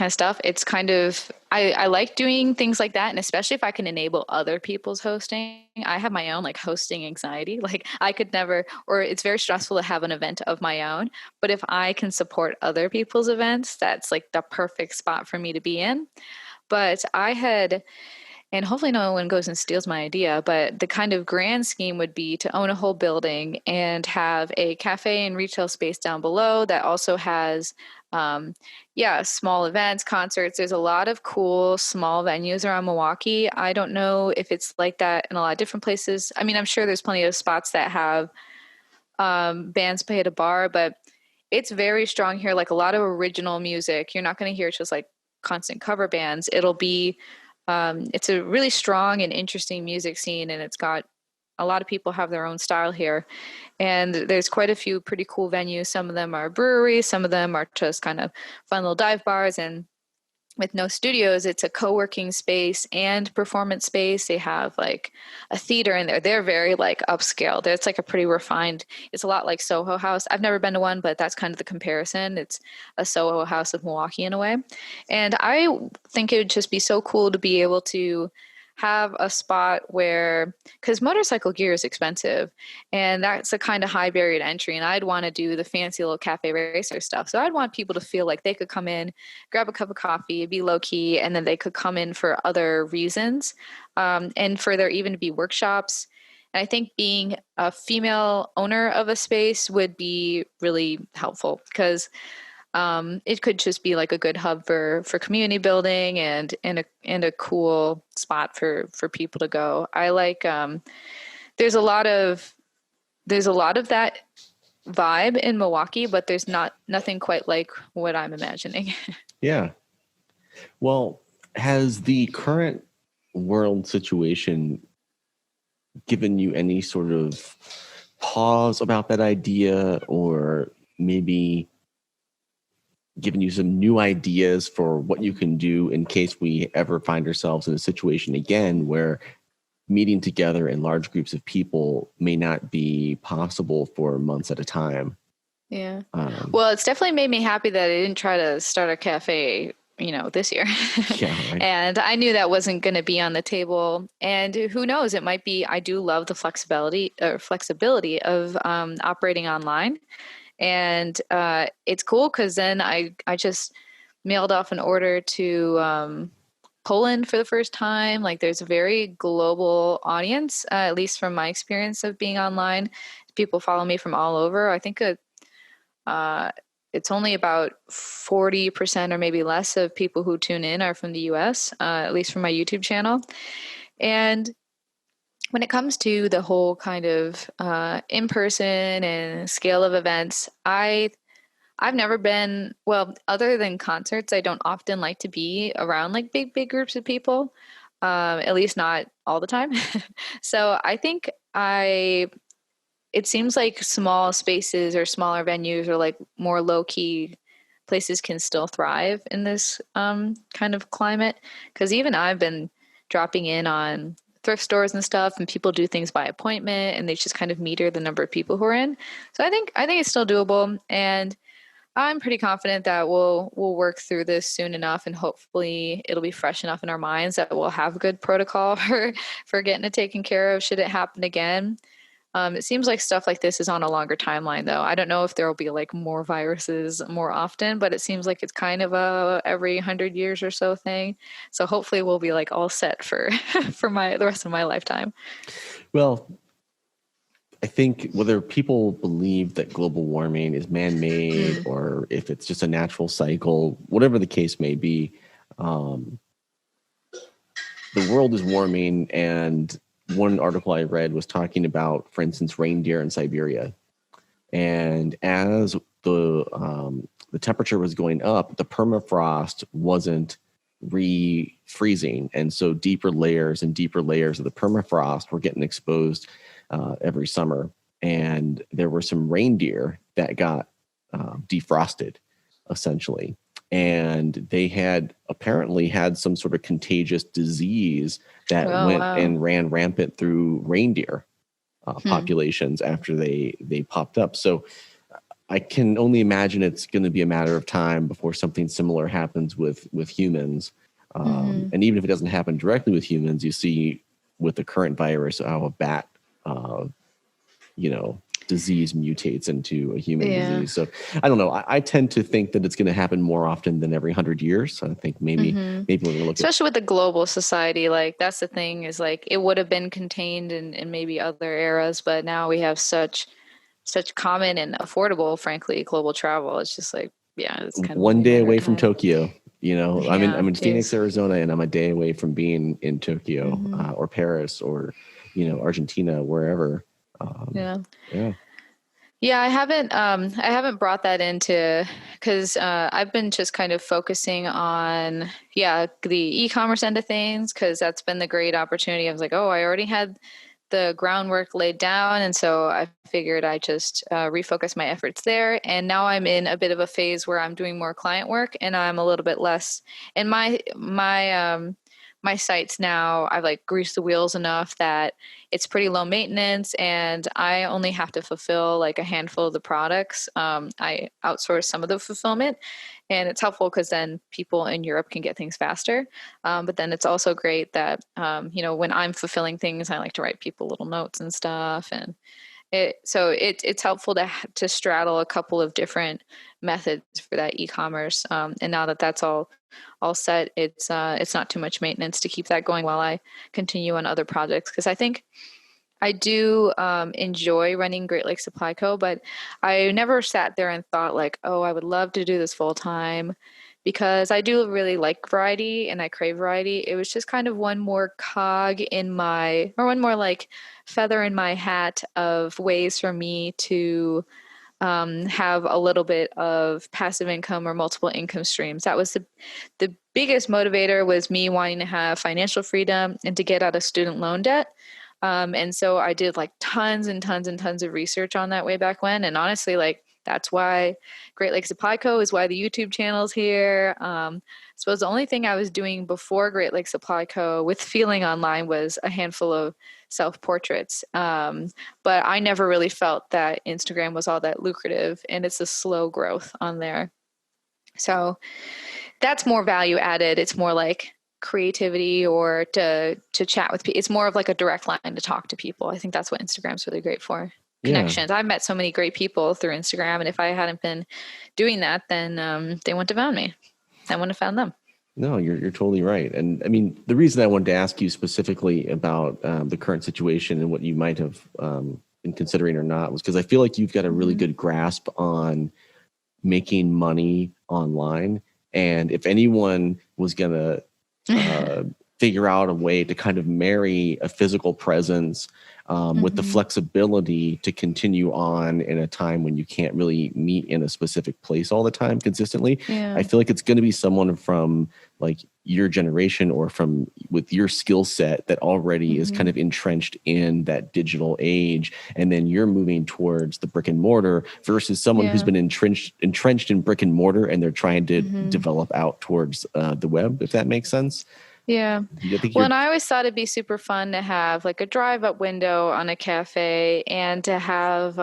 B: stuff. It's kind of, I like doing things like that. And especially if I can enable other people's hosting. I have my own like hosting anxiety. Like I could never, or it's very stressful to have an event of my own. But if I can support other people's events, that's like the perfect spot for me to be in. But and hopefully no one goes and steals my idea, but the kind of grand scheme would be to own a whole building and have a cafe and retail space down below that also has, small events, concerts. There's a lot of cool small venues around Milwaukee. I don't know if it's like that in a lot of different places. I mean, I'm sure there's plenty of spots that have bands play at a bar, but it's very strong here. Like a lot of original music. You're not going to hear just like constant cover bands. It'll be it's a really strong and interesting music scene, and it's got a lot of people have their own style here. And there's quite a few pretty cool venues. Some of them are breweries, some of them are just kind of fun little dive bars. And with no studios, it's a co-working space and performance space. They have like a theater in there. They're very like upscale. It's like a pretty refined, it's a lot like Soho House. I've never been to one, but that's kind of the comparison. It's a Soho House of Milwaukee in a way. And I think it would just be so cool to be able to have a spot where, because motorcycle gear is expensive and that's a kind of high barrier to entry, and I'd want to do the fancy little cafe racer stuff. So I'd want people to feel like they could come in, grab a cup of coffee, be low key, and then they could come in for other reasons, and for there even to be workshops. And I think being a female owner of a space would be really helpful because it could just be like a good hub for community building and a cool spot for people to go. I like there's a lot of that vibe in Milwaukee, but there's nothing quite like what I'm imagining.
A: Yeah. Well, has the current world situation given you any sort of pause about that idea, or maybe given you some new ideas for what you can do in case we ever find ourselves in a situation again where meeting together in large groups of people may not be possible for months at a time?
B: Yeah. Well, it's definitely made me happy that I didn't try to start a cafe, this year.
A: Yeah, right.
B: And I knew that wasn't going to be on the table. And who knows, it might be. I do love the flexibility of operating online. And it's cool because then I just mailed off an order to Poland for the first time. Like there's a very global audience, at least from my experience of being online. People follow me from all over. I think it's only about 40% or maybe less of people who tune in are from the US, at least from my YouTube channel. And when it comes to the whole kind of in-person and scale of events, I've never been, well, other than concerts, I don't often like to be around like big groups of people, at least not all the time. So I think it seems like small spaces or smaller venues or like more low-key places can still thrive in this kind of climate. Because even I've been dropping in on thrift stores and stuff, and people do things by appointment, and they just kind of meter the number of people who are in. So I think it's still doable, and I'm pretty confident that we'll work through this soon enough, and hopefully it'll be fresh enough in our minds that we'll have good protocol for getting it taken care of should it happen again. It seems like stuff like this is on a longer timeline, though. I don't know if there will be like more viruses more often, but it seems like it's kind of a every 100 years or so thing. So hopefully we'll be like all set for the rest of my lifetime.
A: Well, I think whether people believe that global warming is man-made or if it's just a natural cycle, whatever the case may be, the world is warming. And one article I read was talking about, for instance, reindeer in Siberia. And as the temperature was going up, the permafrost wasn't refreezing. And so deeper layers and deeper layers of the permafrost were getting exposed every summer. and there were some reindeer that got defrosted, essentially. And they had apparently had some sort of contagious disease that
B: Oh,
A: went
B: wow.
A: and ran rampant through reindeer populations after they popped up. So I can only imagine it's going to be a matter of time before something similar happens with humans. And even if it doesn't happen directly with humans, you see with the current virus how a bat, disease mutates into a human disease. So I don't know. I tend to think that it's going to happen more often than every 100 years. I think maybe we're going to look
B: especially with the global society. Like that's the thing is like it would have been contained in maybe other eras, but now we have such common and affordable, frankly, global travel. It's just like, yeah, it's kind of
A: one
B: only a
A: day
B: matter of
A: away from
B: time.
A: Tokyo. I'm
B: Yeah,
A: in Phoenix,
B: geez.
A: Arizona, and I'm a day away from being in Tokyo or Paris or Argentina, wherever.
B: Yeah.
A: Yeah.
B: Yeah, I haven't brought that into because I've been just kind of focusing on the e-commerce end of things because that's been the great opportunity. I was like, oh, I already had the groundwork laid down, and so I figured I just refocus my efforts there. And now I'm in a bit of a phase where I'm doing more client work, and I'm a little bit less. And my sites now, I've like greased the wheels enough that it's pretty low maintenance, and I only have to fulfill like a handful of the products. I outsource some of the fulfillment, and it's helpful because then people in Europe can get things faster. But then it's also great that when I'm fulfilling things, I like to write people little notes and stuff, and it's helpful to straddle a couple of different methods for that e-commerce. And now that that's all set, it's not too much maintenance to keep that going while I continue on other projects because I think I do enjoy running Great Lakes Supply Co., but I never sat there and thought like, oh, I would love to do this full time because I do really like variety and I crave variety. It was just kind of one more cog in my, or one more like feather in my hat of ways for me to have a little bit of passive income or multiple income streams. That was the biggest motivator was me wanting to have financial freedom and to get out of student loan debt. And so I did like tons and tons and tons of research on that way back when. And honestly, like that's why Great Lakes Supply Co. is why the YouTube channel's here. I suppose the only thing I was doing before Great Lakes Supply Co. with Feeling Online was a handful of self-portraits. But I never really felt that Instagram was all that lucrative, and it's a slow growth on there. So that's more value added. It's more like creativity or to chat with people. It's more of like a direct line to talk to people. I think that's what Instagram's really great for.
A: Yeah.
B: Connections. I've met so many great people through Instagram, and if I hadn't been doing that, then they wouldn't have found me. I wouldn't have found them.
A: No, you're totally right. And I mean, the reason I wanted to ask you specifically about the current situation and what you might have been considering or not was because I feel like you've got a really good grasp on making money online. And if anyone was going to figure out a way to kind of marry a physical presence with the flexibility to continue on in a time when you can't really meet in a specific place all the time consistently.
B: Yeah.
A: I feel like it's going to be someone from like your generation or from with your skill set that already is kind of entrenched in that digital age. And then you're moving towards the brick and mortar versus someone who's been entrenched in brick and mortar and they're trying to develop out towards the web, if that makes sense.
B: Yeah.
A: I think
B: Well, and I always thought it'd be super fun to have like a drive-up window on a cafe and to have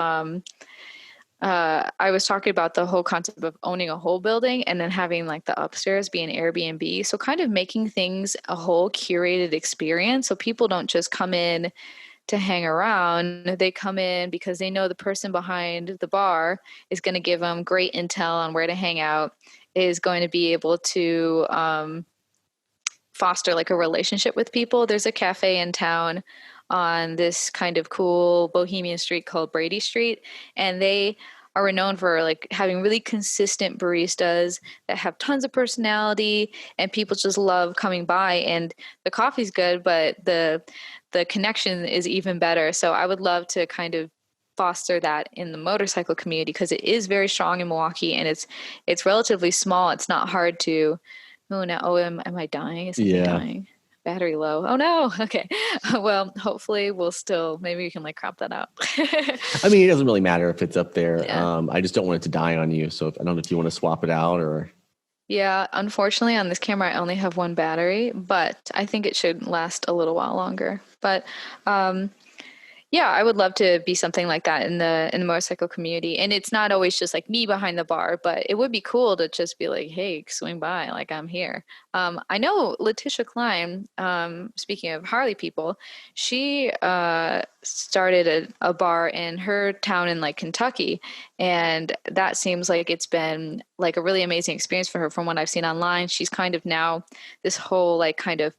B: I was talking about the whole concept of owning a whole building and then having like the upstairs be an Airbnb. So kind of making things a whole curated experience. So people don't just come in to hang around. They come in because they know the person behind the bar is going to give them great intel on where to hang out, is going to be able to foster like a relationship with people. There's a cafe in town on this kind of cool bohemian street called Brady Street, and they are renowned for like having really consistent baristas that have tons of personality, and people just love coming by. And the coffee's good, but the connection is even better. So I would love to kind of foster that in the motorcycle community because it is very strong in Milwaukee, and it's relatively small. It's not hard to. Oh no! Oh, am I dying? Is something dying? Battery low. Oh no. Okay. Well, hopefully we'll still, maybe we can like crop that out.
A: I mean, it doesn't really matter if it's up there.
B: Yeah.
A: I just don't want it to die on you. So I don't know if you want to swap it out or.
B: Yeah. Unfortunately, on this camera, I only have one battery, but I think it should last a little while longer. But yeah, I would love to be something like that in the motorcycle community. And it's not always just like me behind the bar, but it would be cool to just be like, hey, swing by, like I'm here. I know Letitia Klein, speaking of Harley people, she started a bar in her town in like Kentucky. And that seems like it's been like a really amazing experience for her from what I've seen online. She's kind of now this whole like kind of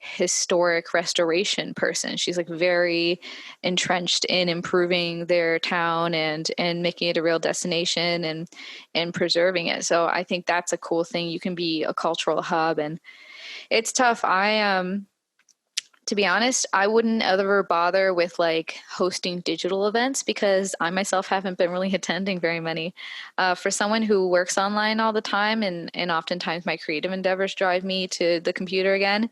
B: historic restoration person. She's like very entrenched in improving their town and making it a real destination and preserving it. So I think that's a cool thing. You can be a cultural hub, and it's tough. I to be honest, I wouldn't ever bother with like hosting digital events because I myself haven't been really attending very many. For someone who works online all the time, and oftentimes my creative endeavors drive me to the computer again,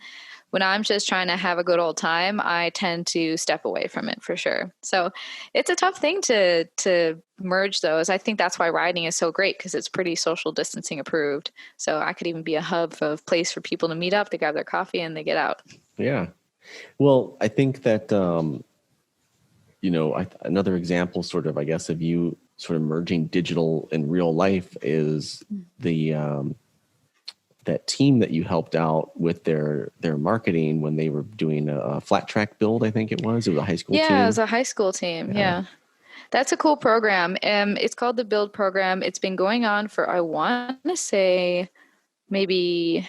B: when I'm just trying to have a good old time, I tend to step away from it for sure. So it's a tough thing to merge those. I think that's why riding is so great because it's pretty social distancing approved. So I could even be a hub of place for people to meet up, they grab their coffee and they get out.
A: Yeah. Well, I think that, another example sort of, I guess, of you sort of merging digital and real life is the, that team that you helped out with their marketing when they were doing a flat track build. I think it was a high school team.
B: Yeah, it was a high school team. Yeah. That's a cool program. It's called the Build Program. It's been going on for, I want to say, maybe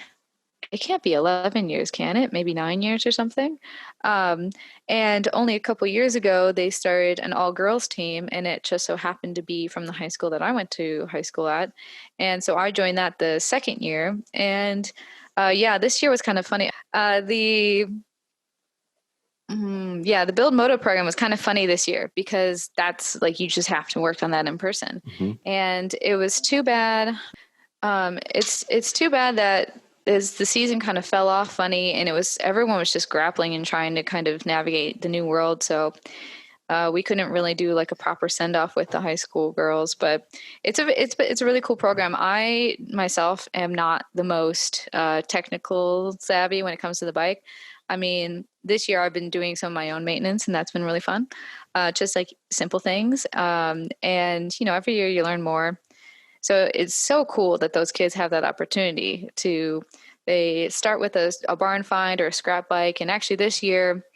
B: it can't be 11 years, can it? Maybe 9 years or something. And only a couple years ago, they started an all-girls team, and it just so happened to be from the high school that I went to high school at. And so I joined that the second year. And yeah, this year was kind of funny. The Build Moto program was kind of funny this year because that's like you just have to work on that in person.
A: Mm-hmm.
B: And it was too bad. It's too bad that as the season kind of fell off funny, and everyone was just grappling and trying to kind of navigate the new world. So we couldn't really do like a proper send off with the high school girls, but it's a really cool program. I myself am not the most technical savvy when it comes to the bike. I mean, this year I've been doing some of my own maintenance, and that's been really fun. Just like simple things. And every year you learn more. So it's so cool that those kids have that opportunity they start with a barn find or a scrap bike. And actually this year,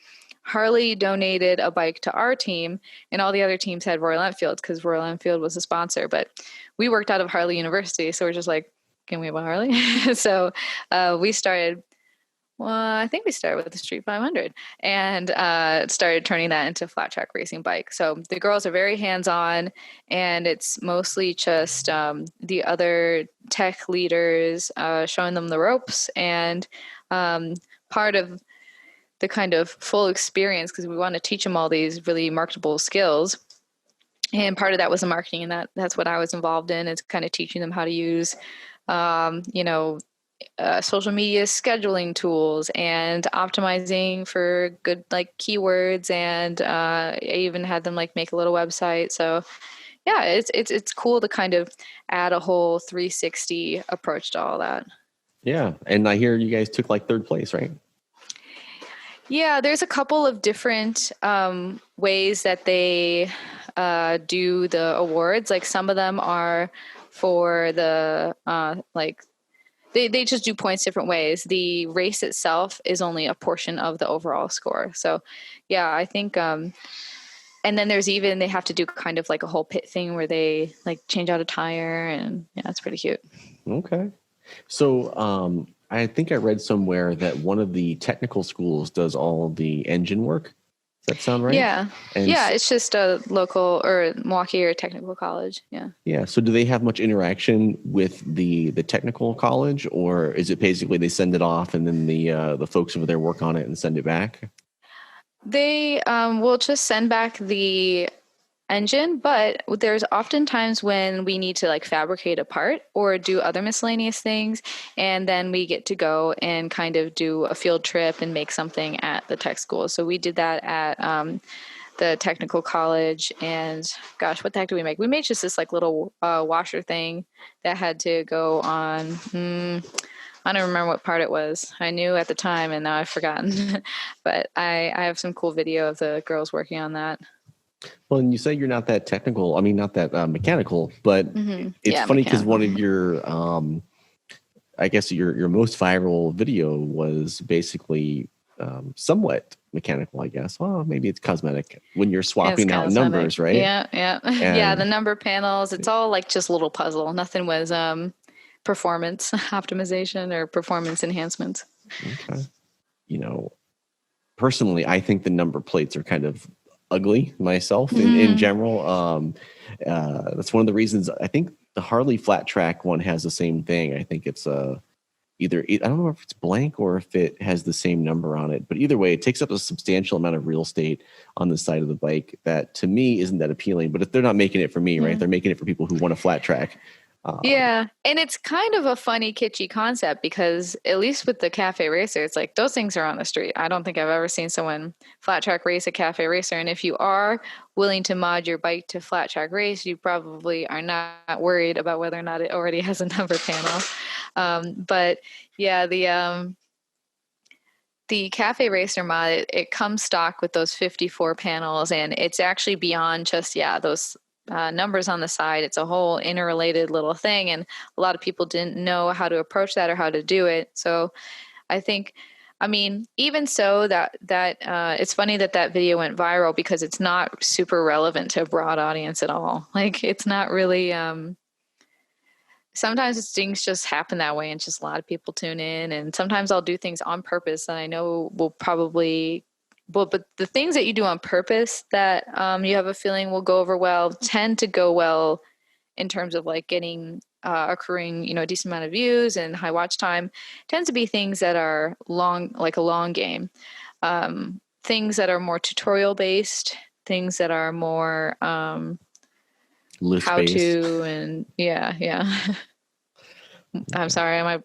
B: Harley donated a bike to our team, and all the other teams had Royal Enfields because Royal Enfield was a sponsor. But we worked out of Harley University, so we're just like, can we have a Harley? So we started. Well, I think we started with the Street 500 and started turning that into a flat track racing bike. So the girls are very hands-on, and it's mostly just the other tech leaders showing them the ropes, and part of the kind of full experience, because we want to teach them all these really marketable skills. And part of that was the marketing, and that's what I was involved in. It's kind of teaching them how to use, social media scheduling tools and optimizing for good like keywords, and I even had them like make a little website. So yeah, it's cool to kind of add a whole 360 approach to all that.
A: Yeah, and I hear you guys took like third place, right?
B: Yeah, there's a couple of different ways that they do the awards. Like some of them are for the They just do points different ways. The race itself is only a portion of the overall score. So yeah, I think, and then they have to do kind of like a whole pit thing where they like change out a tire, and yeah, it's pretty cute.
A: Okay. So I think I read somewhere that one of the technical schools does all the engine work. Does that sound right?
B: Yeah. It's just a local or Milwaukee or technical college. Yeah.
A: Yeah. So do they have much interaction with the technical college, or is it basically they send it off and then the folks over there work on it and send it back?
B: They will just send back the engine, but there's often times when we need to like fabricate a part or do other miscellaneous things, and then we get to go and kind of do a field trip and make something at the tech school. So we did that at the technical college, and gosh, what the heck did we make? We made just this like little washer thing that had to go on. I don't remember what part it was. I knew at the time, and now I've forgotten. But I have some cool video of the girls working on that.
A: Well, and you say you're not that technical. I mean, not that mechanical, but it's
B: Yeah,
A: funny because
B: mechanical.
A: one of your, I guess your most viral video was basically somewhat mechanical. I guess. Well, maybe it's cosmetic when you're
B: It's
A: swapping out
B: cosmetic.
A: numbers, right?
B: Yeah, yeah. Yeah, the
A: And
B: number panels, it's all like just a little puzzle. Nothing was performance optimization or performance enhancements.
A: okay, you know, personally, I think the number plates are kind of ugly myself in general. That's one of the reasons I think the Harley flat track one has the same thing. I think it's either, I don't know if it's blank or if it has the same number on it, but either way, it takes up a substantial amount of real estate on the side of the bike that to me isn't that appealing. But if they're not making it for me, right? They're making it for people who want a flat track.
B: Yeah, and it's kind of a funny, kitschy concept because at least with the cafe racer, it's like those things are on the street. I don't think I've ever seen someone flat track race a cafe racer. And if you are willing to mod your bike to flat track race, you probably are not worried about whether or not it already has a number panel. But yeah, the cafe racer mod, it comes stock with those 54 panels, and it's actually beyond just those numbers on the side. It's a whole interrelated little thing, and a lot of people didn't know how to approach that or how to do it. So I think, I mean, even so, that it's funny that that video went viral because it's not super relevant to a broad audience at all. Like, it's not really. Sometimes things just happen that way, and just a lot of people tune in. And sometimes I'll do things on purpose that I know will probably. Well, but the things that you do on purpose that you have a feeling will go over well tend to go well in terms of like getting accruing, a decent amount of views and high watch time. Tends to be things that are long, like a long game. Things that are more tutorial based, things that are more
A: List
B: how
A: based.
B: to, and yeah. I'm sorry, I've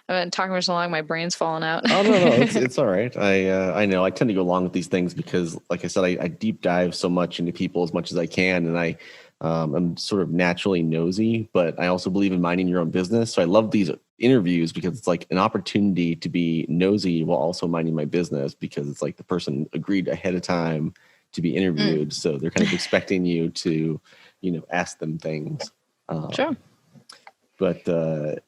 B: been talking for so long, my brain's falling out.
A: Oh no, it's all right. I know I tend to go along with these things because, like I said, I deep dive so much into people as much as I can, and I'm sort of naturally nosy, but I also believe in minding your own business. So I love these interviews because it's like an opportunity to be nosy while also minding my business, because it's like the person agreed ahead of time to be interviewed, so they're kind of expecting you to, ask them things.
B: Sure.
A: But I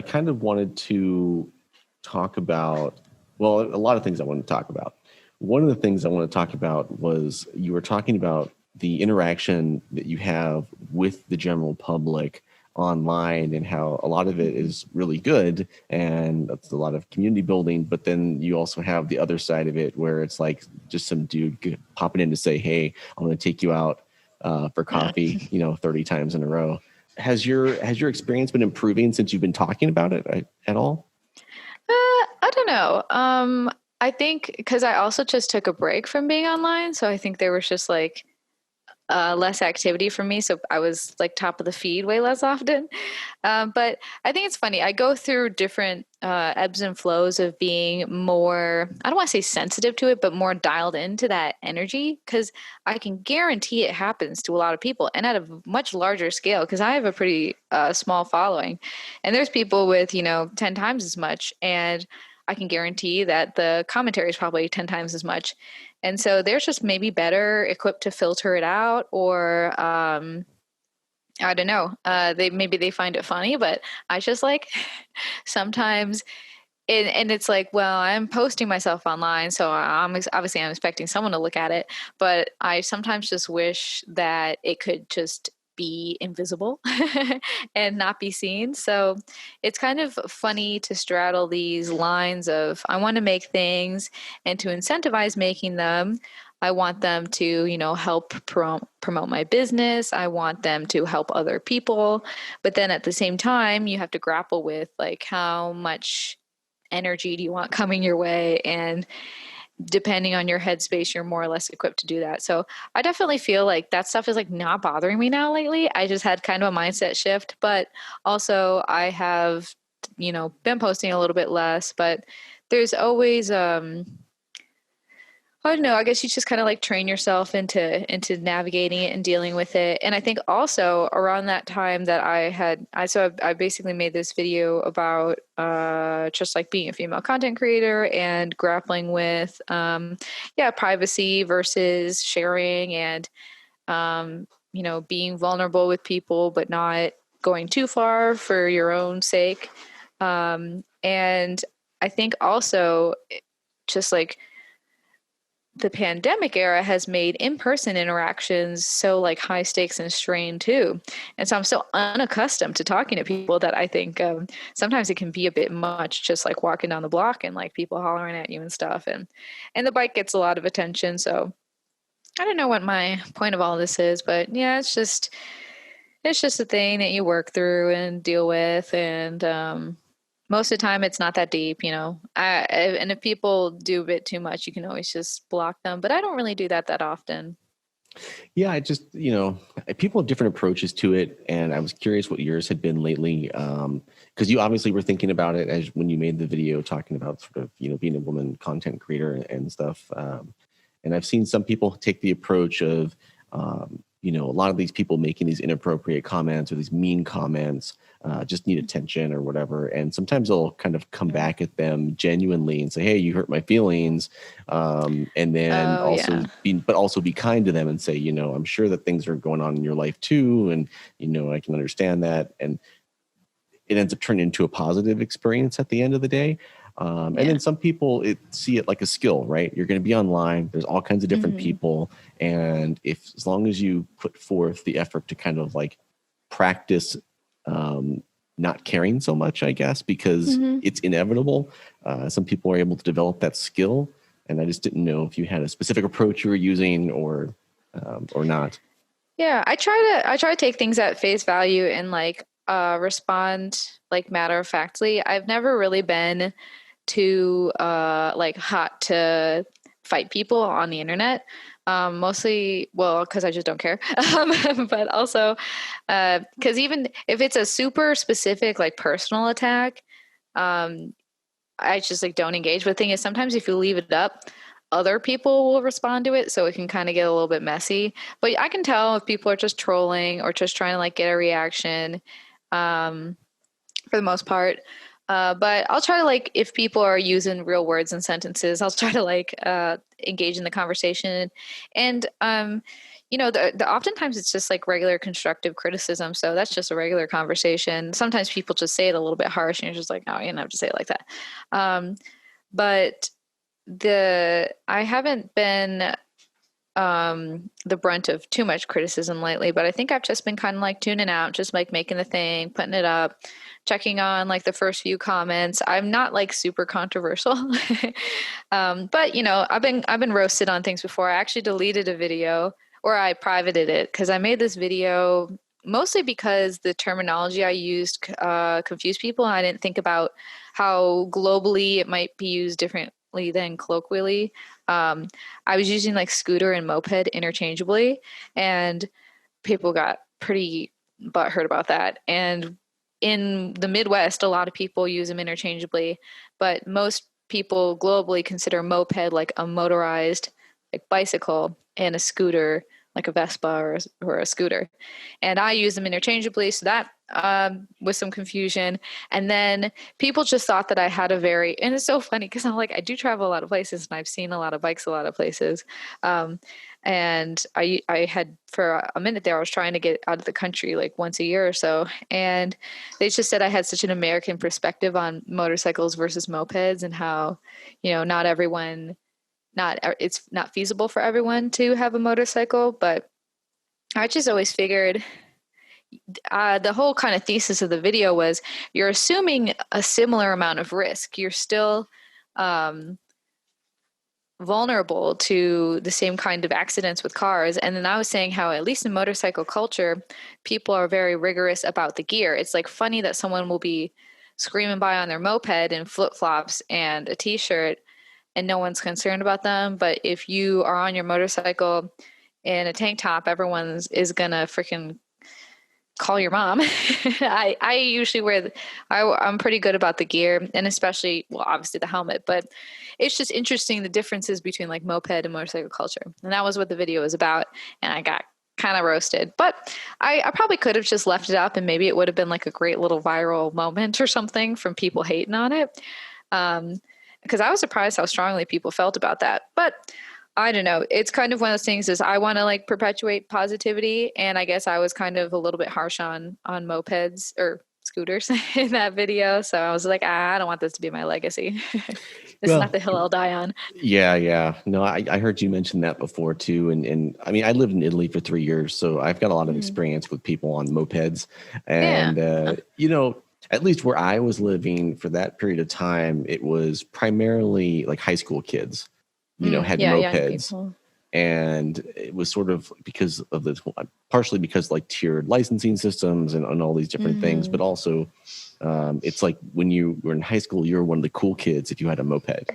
A: kind of wanted to talk about, well, a lot of things I wanted to talk about. One of the things I want to talk about was you were talking about the interaction that you have with the general public online and how a lot of it is really good and that's a lot of community building, but then you also have the other side of it where it's like just some dude popping in to say, hey, I'm going to take you out for coffee, 30 times in a row. Has your experience been improving since you've been talking about it at all?
B: I don't know. I think because I also just took a break from being online, so I think there was just like less activity for me. So I was like top of the feed way less often. But I think it's funny. I go through different ebbs and flows of being more, I don't want to say sensitive to it, but more dialed into that energy, because I can guarantee it happens to a lot of people and at a much larger scale, because I have a pretty small following. And there's people with, 10 times as much. And I can guarantee that the commentary is probably 10 times as much. And so they're just maybe better equipped to filter it out, or I don't know. They find it funny, but I just like sometimes and it's like, well, I'm posting myself online, so obviously I'm expecting someone to look at it, but I sometimes just wish that it could just be invisible and not be seen. So it's kind of funny to straddle these lines of I want to make things, and to incentivize making them, I want them to, help promote my business. I want them to help other people. But then at the same time, you have to grapple with like how much energy do you want coming your way, and depending on your headspace, you're more or less equipped to do that. So I definitely feel like that stuff is like not bothering me now lately. I just had kind of a mindset shift, but also I have, been posting a little bit less, but there's always, I don't know. I guess you just kind of like train yourself into navigating it and dealing with it. And I think also around that time that I basically made this video about just like being a female content creator and grappling with privacy versus sharing and being vulnerable with people but not going too far for your own sake. And I think also just like the pandemic era has made in-person interactions so like high stakes and strained too. And so I'm so unaccustomed to talking to people that I think sometimes it can be a bit much just like walking down the block and like people hollering at you and stuff. And the bike gets a lot of attention. So I don't know what my point of all this is, but yeah, it's just a thing that you work through and deal with. And most of the time it's not that deep, and if people do a bit too much, you can always just block them, but I don't really do that often.
A: Yeah, I just, people have different approaches to it. And I was curious what yours had been lately. Because you obviously were thinking about it as when you made the video talking about sort of, being a woman content creator and stuff. And I've seen some people take the approach of, a lot of these people making these inappropriate comments or these mean comments just need attention or whatever. And sometimes they'll kind of come back at them genuinely and say, hey, you hurt my feelings. And then
B: Oh yeah.
A: also be kind to them and say, I'm sure that things are going on in your life too. And, I can understand that. And it ends up turning into a positive experience at the end of the day. And then some people see it like a skill, right? You're going to be online. There's all kinds of different people. And as long as you put forth the effort to kind of like practice not caring so much, I guess, because it's inevitable. Some people are able to develop that skill. And I just didn't know if you had a specific approach you were using or not.
B: Yeah, I try to take things at face value and like respond like matter of factly. I've never really been too like hot to fight people on the internet. Mostly, well, because I just don't care. But also, because even if it's a super specific, like personal attack, um, I just like don't engage. But the thing is, sometimes if you leave it up, other people will respond to it, so it can kind of get a little bit messy. But I can tell if people are just trolling or just trying to like get a reaction. Um, for the most part. But I'll try to like if people are using real words and sentences, I'll try to like engage in the conversation. And the oftentimes it's just like regular constructive criticism. So that's just a regular conversation. Sometimes people just say it a little bit harsh, and you're just like, oh, you don't have to say it like that. But I haven't been the brunt of too much criticism lately, but I think I've just been kind of like tuning out, just like making the thing, putting it up, checking on like the first few comments. I'm not like super controversial. But I've been roasted on things before. I actually deleted a video or I privated it because I made this video mostly because the terminology I used confused people. I didn't think about how globally it might be used differently than colloquially. I was using like scooter and moped interchangeably, and people got pretty butthurt about that. And in the Midwest, a lot of people use them interchangeably, but most people globally consider moped like a motorized like bicycle and a scooter like a Vespa or a scooter. And I use them interchangeably, so that was some confusion. And then people just thought that I had and it's so funny because I'm like, I do travel a lot of places and I've seen a lot of bikes a lot of places. And I had for a minute there, I was trying to get out of the country like once a year or so. And they just said I had such an American perspective on motorcycles versus mopeds and how, not everyone, it's not feasible for everyone to have a motorcycle. But I just always figured the whole kind of thesis of the video was you're assuming a similar amount of risk. You're still vulnerable to the same kind of accidents with cars. And then I was saying how, at least in motorcycle culture, people are very rigorous about the gear. It's like funny that someone will be screaming by on their moped in flip flops and a t shirt. and no one's concerned about them. But if you are on your motorcycle in a tank top, everyone's is gonna freaking call your mom. I usually I'm pretty good about the gear, and especially, well, obviously the helmet, but it's just interesting the differences between like moped and motorcycle culture. And that was what the video was about. And I got kind of roasted, but I probably could have just left it up and maybe it would have been like a great little viral moment or something from people hating on it. Because I was surprised how strongly people felt about that. But I don't know. It's kind of one of those things is I want to like perpetuate positivity. And I guess I was kind of a little bit harsh on mopeds or scooters in that video. So I was like, I don't want this to be my legacy. This is not
A: Well,
B: the hill I'll die on.
A: yeah. No, I heard you mention that before too. And I mean, I lived in Italy for 3 years, so I've got a lot of experience with people on mopeds.
B: Yeah.
A: And, at least where I was living for that period of time, it was primarily like high school kids, had
B: Yeah, young
A: mopeds.
B: people.
A: And it was sort of because of partially because like tiered licensing systems and all these different things, but also it's like when you were in high school, you were one of the cool kids if you had a moped,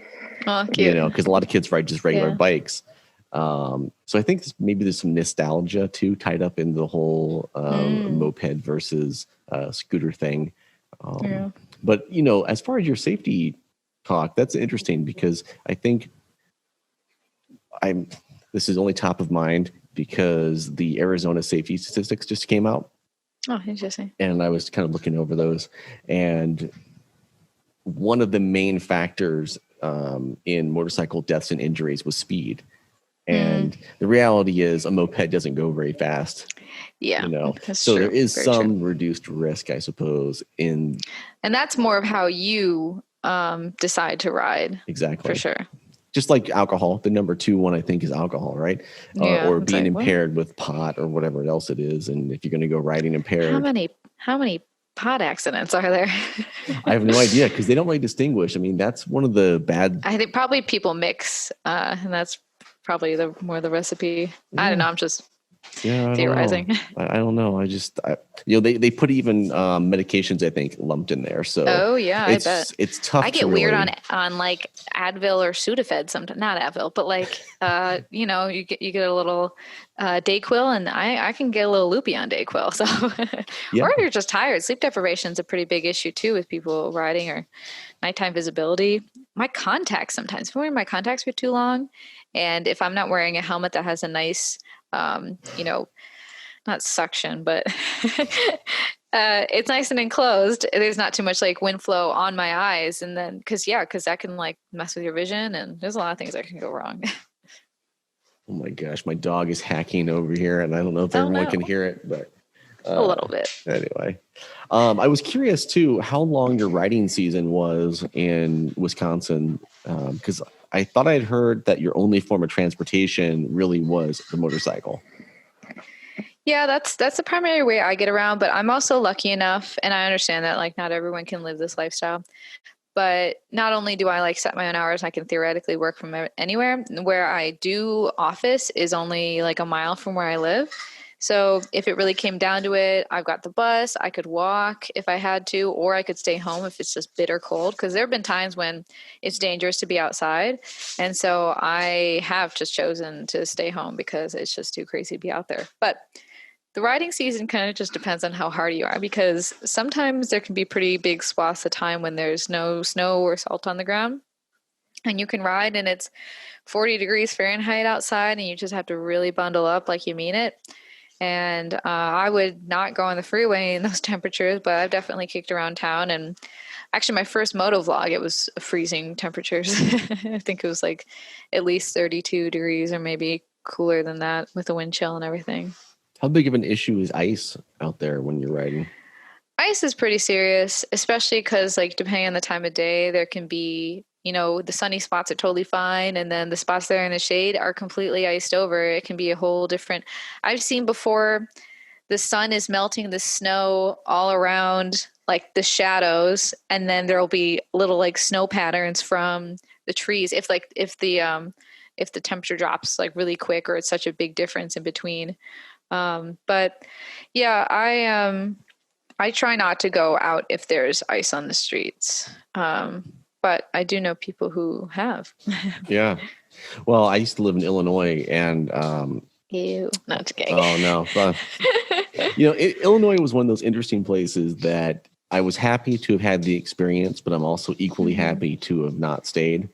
B: Oh, cute.
A: because a lot of kids ride just regular
B: Yeah.
A: bikes. So I think maybe there's some nostalgia too tied up in the whole moped versus scooter thing.
B: Yeah.
A: But as far as your safety talk, that's interesting because I think this is only top of mind because the Arizona safety statistics just came out.
B: Oh, interesting.
A: And I was kind of looking over those. And one of the main factors in motorcycle deaths and injuries was speed. And the reality is a moped doesn't go very fast.
B: Yeah. That's
A: so
B: true.
A: there is
B: Very
A: some
B: true.
A: reduced risk, I suppose,
B: And that's more of how you decide to ride.
A: exactly.
B: For sure.
A: Just like alcohol, the number 2 one I think is alcohol, right?
B: Yeah,
A: or
B: it's
A: being
B: like, what?
A: impaired with pot or whatever else it is. And if you're going to go riding impaired,
B: How many pot accidents are there?
A: I have no idea because they don't really distinguish. I mean, that's one of the bad.
B: I think probably people mix, and that's probably more the recipe. I don't know. I'm just theorizing.
A: I don't know. They put even medications, I think, lumped in there. So
B: Oh yeah, I bet.
A: It's tough.
B: I get weird on like Advil or Sudafed sometimes. Not Advil, but like you get a little Dayquil, and I can get a little loopy on Dayquil. So
A: Yeah.
B: or you're just tired. Sleep deprivation is a pretty big issue too with people riding or nighttime visibility. My contacts sometimes. If I'm wearing my contacts for too long, and if I'm not wearing a helmet that has a nice not suction, but it's nice and enclosed. There's not too much like wind flow on my eyes. And then, cause that can like mess with your vision and there's a lot of things that can go wrong.
A: Oh my gosh. My dog is hacking over here and I don't know if everyone can hear it, but
B: a little bit.
A: Anyway, I was curious too, how long your riding season was in Wisconsin. Cause I thought I'd heard that your only form of transportation really was the motorcycle.
B: Yeah, that's the primary way I get around, but I'm also lucky enough, and I understand that like not everyone can live this lifestyle. But not only do I like set my own hours, I can theoretically work from anywhere. Where I do office is only like a mile from where I live. So if it really came down to it, I've got the bus, I could walk if I had to, or I could stay home if it's just bitter cold. Because there have been times when it's dangerous to be outside. And so I have just chosen to stay home because it's just too crazy to be out there. But the riding season kind of just depends on how hard you are because sometimes there can be pretty big swaths of time when there's no snow or salt on the ground and you can ride and it's 40 degrees Fahrenheit outside and you just have to really bundle up like you mean it. And I would not go on the freeway in those temperatures, but I've definitely kicked around town. And actually my first moto vlog, it was freezing temperatures. I think it was like at least 32 degrees or maybe cooler than that with the wind chill and everything.
A: How big of an issue is ice out there when you're riding?
B: Ice is pretty serious, especially because like depending on the time of day, there can be, the sunny spots are totally fine. And then the spots there in the shade are completely iced over. It can be a whole different, I've seen before the sun is melting the snow all around like the shadows. And then there'll be little like snow patterns from the trees. If the temperature drops like really quick or it's such a big difference in between. But yeah, I try not to go out if there's ice on the streets. but I do know people who have.
A: Yeah. Well, I used to live in Illinois, and
B: Ew. No, just kidding.
A: oh no, but Illinois was one of those interesting places that I was happy to have had the experience, but I'm also equally happy to have not stayed.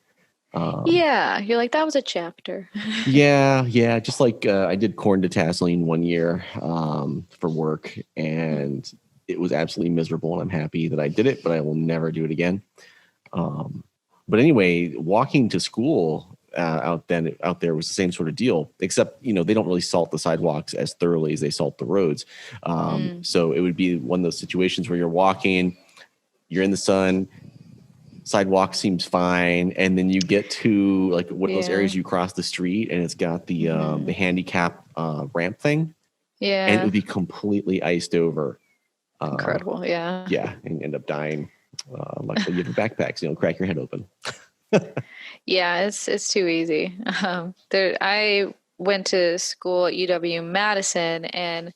B: Yeah, you're like, that was a chapter.
A: Yeah. Just like I did corn detasseling one year for work, and it was absolutely miserable. And I'm happy that I did it, but I will never do it again. But anyway, walking to school out there was the same sort of deal, except they don't really salt the sidewalks as thoroughly as they salt the roads. So it would be one of those situations where you're walking, you're in the sun, sidewalk seems fine, and then you get to like one of those areas you cross the street, and it's got the handicap ramp thing, and it would be completely iced over.
B: Incredible. Yeah,
A: and end up dying. Luckily, you have backpacks, crack your head open.
B: Yeah, it's too easy. I went to school at UW-Madison, and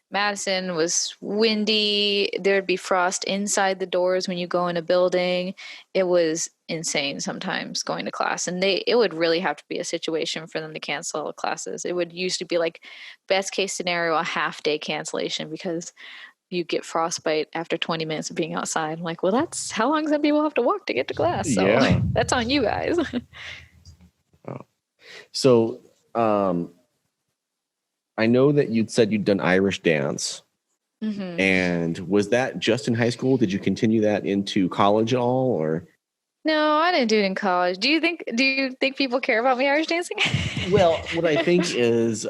B: Madison was windy. There'd be frost inside the doors when you go in a building. It was insane sometimes going to class, and it would really have to be a situation for them to cancel classes. It would usually be like best case scenario, a half day cancellation because you get frostbite after 20 minutes of being outside. I'm like, well, that's how long some people have to walk to get to class. So that's on you guys.
A: So I know that you'd said you'd done Irish dance. And was that just in high school? Did you continue that into college at all, or?
B: No, I didn't do it in college. Do you think people care about me Irish dancing?
A: Well, what I think is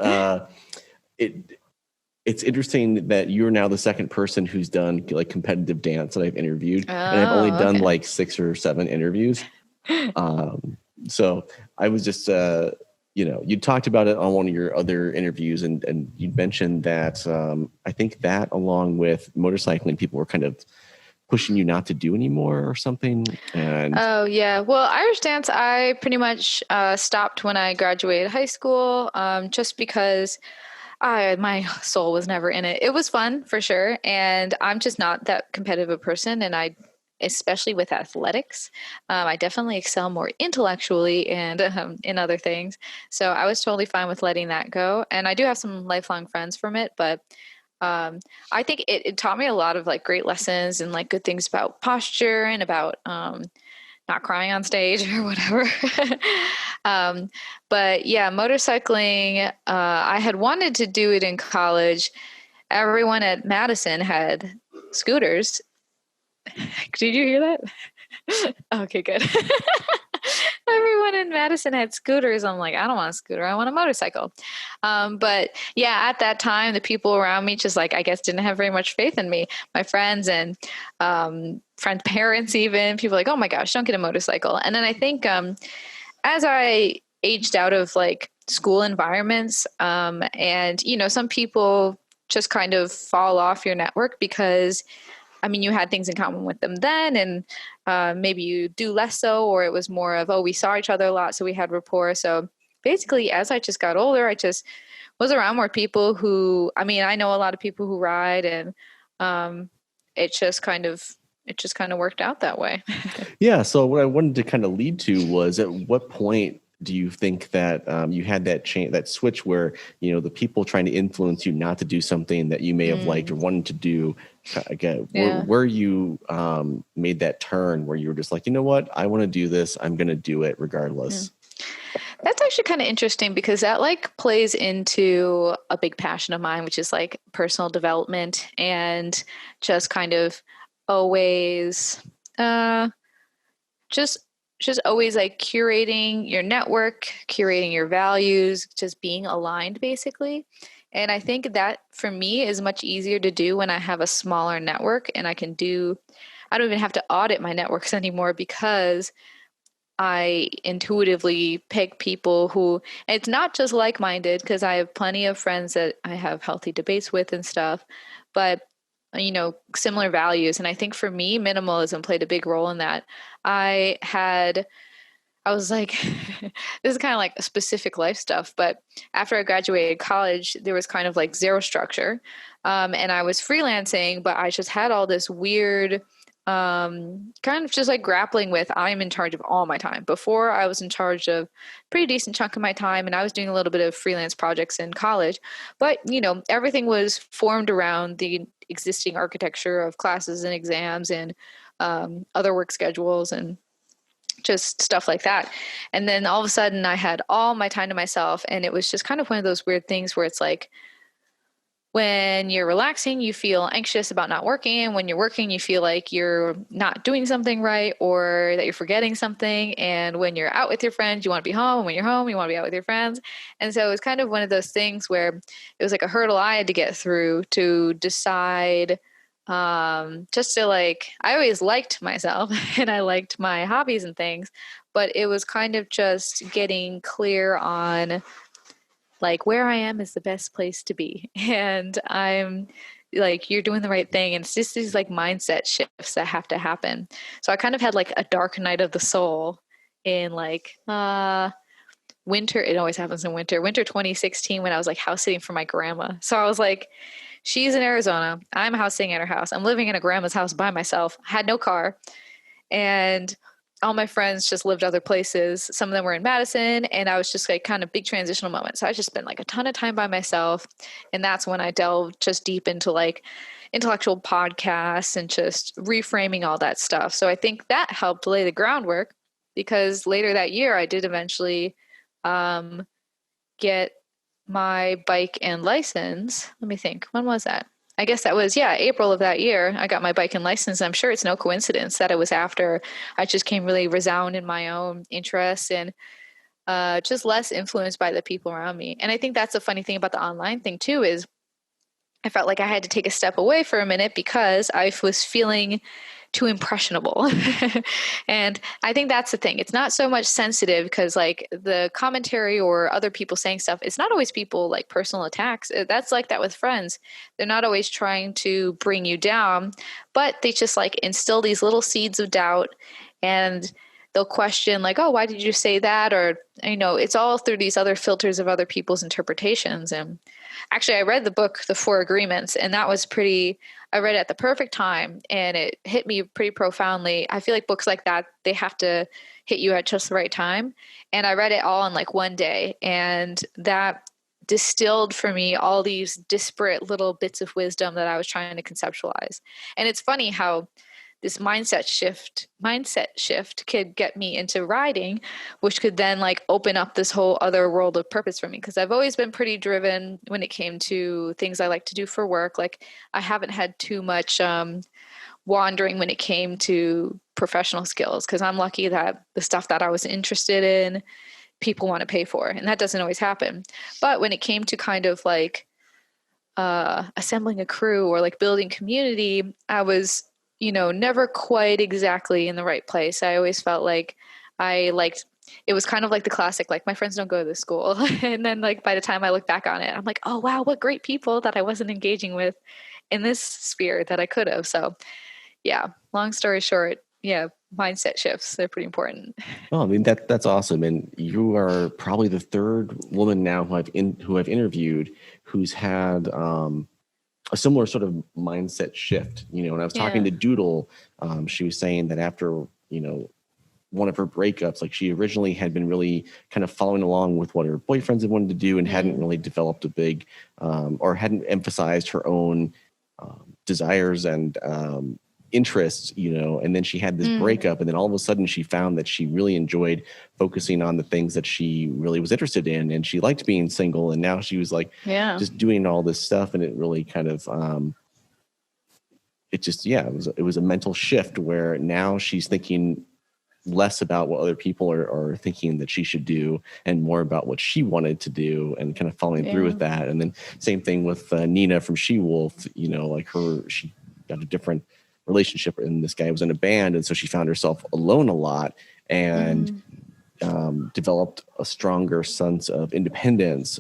A: it's interesting that you're now the second person who's done like competitive dance that I've interviewed, and I've only done like 6 or 7 interviews. So I was just, you talked about it on one of your other interviews, and you mentioned that I think that along with motorcycling, people were kind of pushing you not to do anymore or something. And
B: oh yeah, well, Irish dance I pretty much stopped when I graduated high school, just because my soul was never in it. It was fun for sure, and I'm just not that competitive a person, and especially with athletics, I definitely excel more intellectually and in other things. So I was totally fine with letting that go, and I do have some lifelong friends from it, but I think it taught me a lot of like great lessons and like good things about posture and about not crying on stage or whatever. But yeah, motorcycling, I had wanted to do it in college. Everyone at Madison had scooters. Did you hear that? Okay, good. Everyone in Madison had scooters. I'm like, I don't want a scooter. I want a motorcycle. But yeah, at that time, the people around me just like, I guess, didn't have very much faith in me. My friends and friends' parents, even people like, oh my gosh, don't get a motorcycle. And then I think as I aged out of like school environments, and some people just kind of fall off your network because you had things in common with them then, and maybe you do less so, or it was more of, we saw each other a lot, so we had rapport. So basically, as I just got older, I just was around more people who, I know a lot of people who ride, and it just kind of worked out that way.
A: Yeah. So what I wanted to kind of lead to was, at what point do you think that you had that switch where, the people trying to influence you not to do something that you may have liked or wanted to do again, where you made that turn where you were just like, you know what, I want to do this. I'm going to do it regardless.
B: That's actually kind of interesting because that like plays into a big passion of mine, which is like personal development and just kind of always just always like curating your network, curating your values, just being aligned basically. And I think that for me is much easier to do when I have a smaller network, and I don't even have to audit my networks anymore because I intuitively pick people who, and it's not just like-minded, because I have plenty of friends that I have healthy debates with and stuff, but similar values. And I think for me, minimalism played a big role in that. I was like, this is kind of like specific life stuff, but after I graduated college, there was kind of like zero structure. And I was freelancing, but I just had all this weird kind of just like grappling with I'm in charge of all my time. Before I was in charge of a pretty decent chunk of my time and I was doing a little bit of freelance projects in college, but everything was formed around the existing architecture of classes and exams and other work schedules and just stuff like that. And then all of a sudden I had all my time to myself, and it was just kind of one of those weird things where it's like when you're relaxing, you feel anxious about not working. And when you're working, you feel like you're not doing something right or that you're forgetting something. And when you're out with your friends, you want to be home. And when you're home, you want to be out with your friends. And so it was kind of one of those things where it was like a hurdle I had to get through to decide just to like, I always liked myself and I liked my hobbies and things, but it was kind of just getting clear on like where I am is the best place to be. And I'm like, you're doing the right thing. And it's just these like mindset shifts that have to happen. So I kind of had like a dark night of the soul in like winter. It always happens in winter 2016, when I was like house sitting for my grandma. So I was like, she's in Arizona. I'm house sitting at her house. I'm living in a grandma's house by myself. I had no car. And all my friends just lived other places. Some of them were in Madison, and I was just like kind of big transitional moment. So I just spent like a ton of time by myself. And that's when I delved just deep into like intellectual podcasts and just reframing all that stuff. So I think that helped lay the groundwork, because later that year I did eventually get my bike and license. Let me think. When was that? I guess that was, yeah, April of that year. I got my bike and license. I'm sure it's no coincidence that it was after I just came really resound in my own interests and just less influenced by the people around me. And I think that's the funny thing about the online thing too, is I felt like I had to take a step away for a minute because I was feeling too impressionable. And I think that's the thing. It's not so much sensitive because like the commentary or other people saying stuff, it's not always people like personal attacks. That's like that with friends. They're not always trying to bring you down, but they just like instill these little seeds of doubt, and they'll question like, oh, why did you say that? Or, it's all through these other filters of other people's interpretations. And actually, I read the book, The Four Agreements, and that was I read it at the perfect time and it hit me pretty profoundly. I feel like books like that, they have to hit you at just the right time. And I read it all in like one day, and that distilled for me all these disparate little bits of wisdom that I was trying to conceptualize. And it's funny how this mindset shift could get me into riding, which could then like open up this whole other world of purpose for me. Because I've always been pretty driven when it came to things I like to do for work. Like I haven't had too much wandering when it came to professional skills, because I'm lucky that the stuff that I was interested in, people want to pay for, and that doesn't always happen. But when it came to kind of like assembling a crew or like building community, I was never quite exactly in the right place. I always felt like it was kind of like the classic, like my friends don't go to this school. And then like by the time I look back on it, I'm like, oh wow, what great people that I wasn't engaging with in this sphere that I could have. So yeah, long story short, yeah, mindset shifts, they're pretty important.
A: Well, I mean that's awesome, and you are probably the third woman now who I've interviewed who's had a similar sort of mindset shift. When I was talking to Doodle, she was saying that after one of her breakups, like she originally had been really kind of following along with what her boyfriends had wanted to do and hadn't really developed a big or hadn't emphasized her own desires and interests, and then she had this breakup, and then all of a sudden she found that she really enjoyed focusing on the things that she really was interested in, and she liked being single, and now she was like just doing all this stuff, and it really kind of it was a mental shift where now she's thinking less about what other people are thinking that she should do and more about what she wanted to do and kind of following through with that. And then same thing with Nina from She-Wolf, like she got a different relationship, and this guy was in a band, and so she found herself alone a lot and developed a stronger sense of independence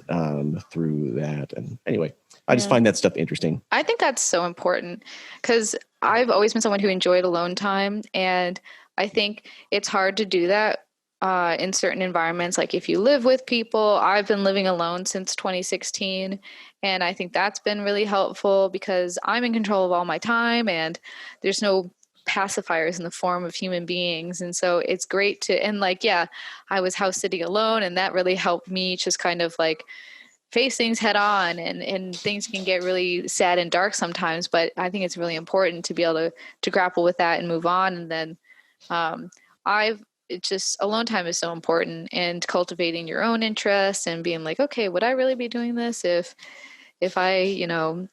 A: through that. And anyway, I just find that stuff interesting.
B: I think that's so important because I've always been someone who enjoyed alone time, and I think it's hard to do that in certain environments. Like if you live with people, I've been living alone since 2016. And I think that's been really helpful because I'm in control of all my time and there's no pacifiers in the form of human beings. And so it's great to, and like, yeah, I was house sitting alone, and that really helped me just kind of like face things head on, and things can get really sad and dark sometimes, but I think it's really important to be able to grapple with that and move on. And then it's just alone time is so important, and cultivating your own interests and being like, okay, would I really be doing this if I,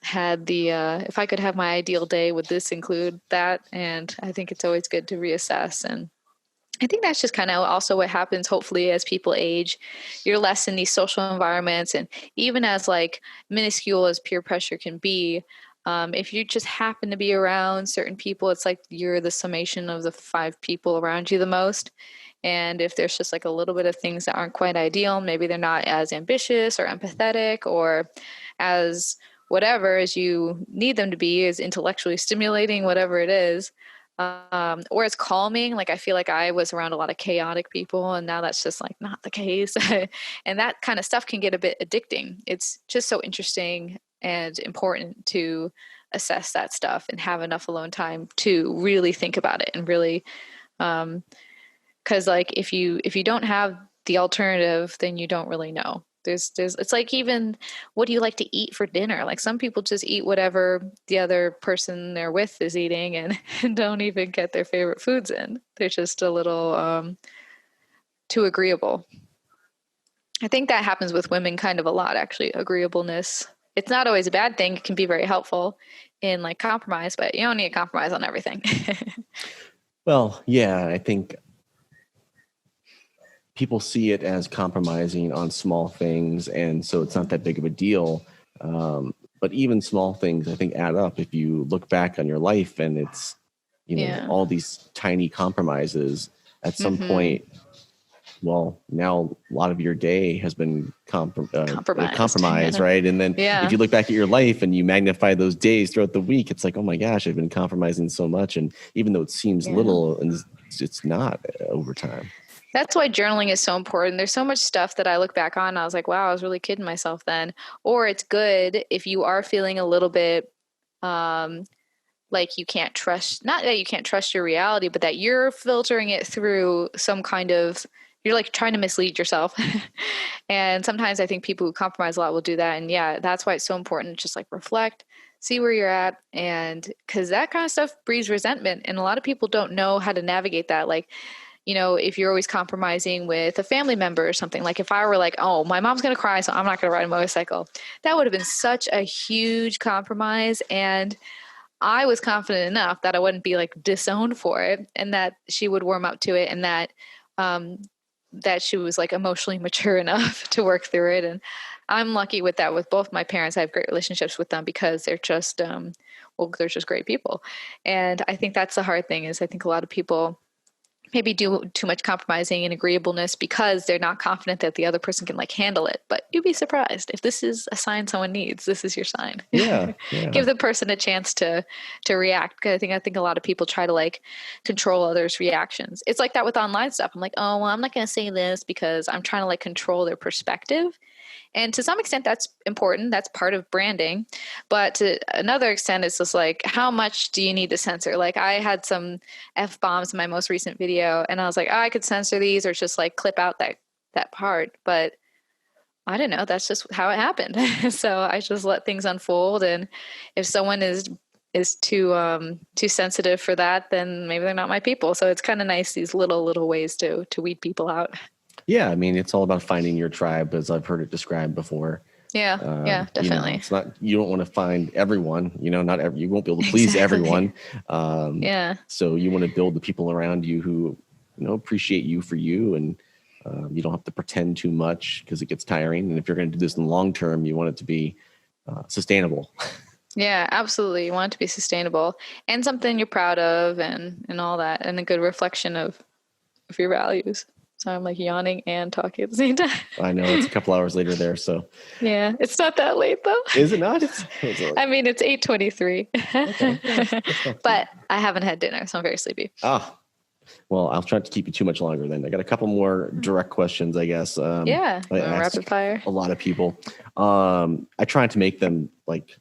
B: had if I could have my ideal day, would this include that? And I think it's always good to reassess. And I think that's just kind of also what happens, hopefully, as people age. You're less in these social environments. And even as like minuscule as peer pressure can be, if you just happen to be around certain people, it's like you're the summation of the 5 people around you the most. And if there's just like a little bit of things that aren't quite ideal, maybe they're not as ambitious or empathetic or as whatever as you need them to be, as intellectually stimulating, whatever it is, or it's calming. Like I feel like I was around a lot of chaotic people, and now that's just like not the case. And that kind of stuff can get a bit addicting. It's just so interesting and important to assess that stuff and have enough alone time to really think about it and really, because like if you don't have the alternative, then you don't really know. There's it's like, even what do you like to eat for dinner? Like some people just eat whatever the other person they're with is eating, and don't even get their favorite foods in. They're just a little too agreeable. I think that happens with women kind of a lot, actually. Agreeableness. It's not always a bad thing. It can be very helpful in like compromise, but you don't need to compromise on everything.
A: Well, yeah, I think people see it as compromising on small things, and so it's not that big of a deal. But even small things, I think, add up. If you look back on your life, and it's all these tiny compromises, at some point, well, now a lot of your day has been compromised, right? And then if you look back at your life and you magnify those days throughout the week, it's like, oh my gosh, I've been compromising so much. And even though it seems little, and it's not over time.
B: That's why journaling is so important. There's so much stuff that I look back on and I was like, wow, I was really kidding myself then. Or it's good if you are feeling a little bit like you can't trust, not that you can't trust your reality, but that you're filtering it through some kind of, you're like trying to mislead yourself. And sometimes I think people who compromise a lot will do that. And yeah, that's why it's so important to just like reflect, see where you're at. And because that kind of stuff breeds resentment. And a lot of people don't know how to navigate that. Like, if you're always compromising with a family member or something, like if I were like, oh, my mom's going to cry, so I'm not going to ride a motorcycle, that would have been such a huge compromise. And I was confident enough that I wouldn't be like disowned for it, and that she would warm up to it, and that she was like emotionally mature enough to work through it. And I'm lucky with that with both my parents. I have great relationships with them because they're just, they're just great people. And I think that's the hard thing, is I think a lot of people maybe do too much compromising and agreeableness because they're not confident that the other person can like handle it. But you'd be surprised if this is a sign someone needs. This is your sign.
A: Yeah.
B: Give the person a chance to react. Because I think a lot of people try to like control others' reactions. It's like that with online stuff. I'm like, oh, well, I'm not going to say this because I'm trying to like control their perspective. And to some extent, that's important. That's part of branding. But to another extent, it's just like, how much do you need to censor? Like I had some F-bombs in my most recent video, and I was like, oh, I could censor these or just like clip out that part. But I don't know. That's just how it happened. So I just let things unfold. And if someone is too sensitive for that, then maybe they're not my people. So it's kind of nice, these little ways to weed people out.
A: Yeah, I mean, it's all about finding your tribe, as I've heard it described before.
B: Yeah, definitely.
A: It's not, you don't want to find everyone, you won't be able to please everyone. So you want to build the people around you who, appreciate you for you, and you don't have to pretend too much because it gets tiring. And if you're going to do this in the long term, you want it to be sustainable.
B: Yeah, absolutely. You want it to be sustainable and something you're proud of, and all that, and a good reflection of your values. So I'm like yawning and talking at the same time.
A: I know, it's a couple hours later there, so.
B: Yeah, it's not that late though.
A: Is it not?
B: It's 8:23. Okay. But I haven't had dinner, so I'm very sleepy.
A: Well, I'll try not to keep you too much longer then. I got a couple more direct questions, I guess.
B: Rapid fire.
A: A lot of people. I try to make them like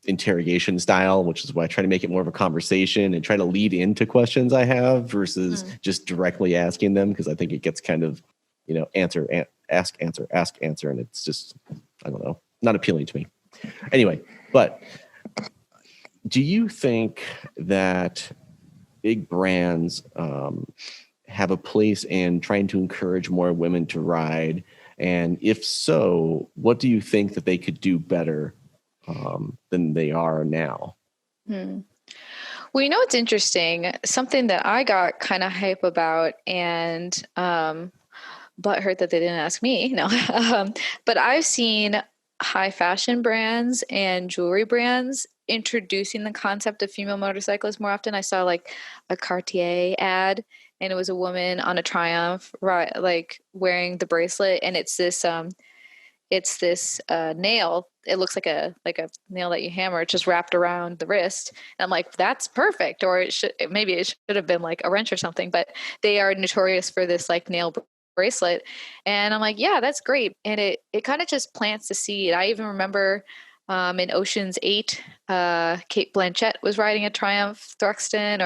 A: interrogation style, which is why I try to make it more of a conversation and try to lead into questions I have versus just directly asking them, because I think it gets kind of, ask, answer, and it's just, I don't know, not appealing to me. Anyway, but do you think that big brands have a place in trying to encourage more women to ride? And if so, what do you think that they could do better than they are now?
B: Well, it's interesting. Something that I got kind of hype about and butthurt that they didn't ask me. No, but I've seen high fashion brands and jewelry brands introducing the concept of female motorcyclists more often. I saw like a Cartier ad, and it was a woman on a Triumph, right, like wearing the bracelet, and it's this nail. It looks like a nail that you hammer. It's just wrapped around the wrist. And I'm like, that's perfect. Or it should have been like a wrench or something. But they are notorious for this like nail bracelet. And I'm like, yeah, that's great. And it kind of just plants the seed. I even remember in Ocean's 8, Kate Blanchett was riding a Triumph Thruxton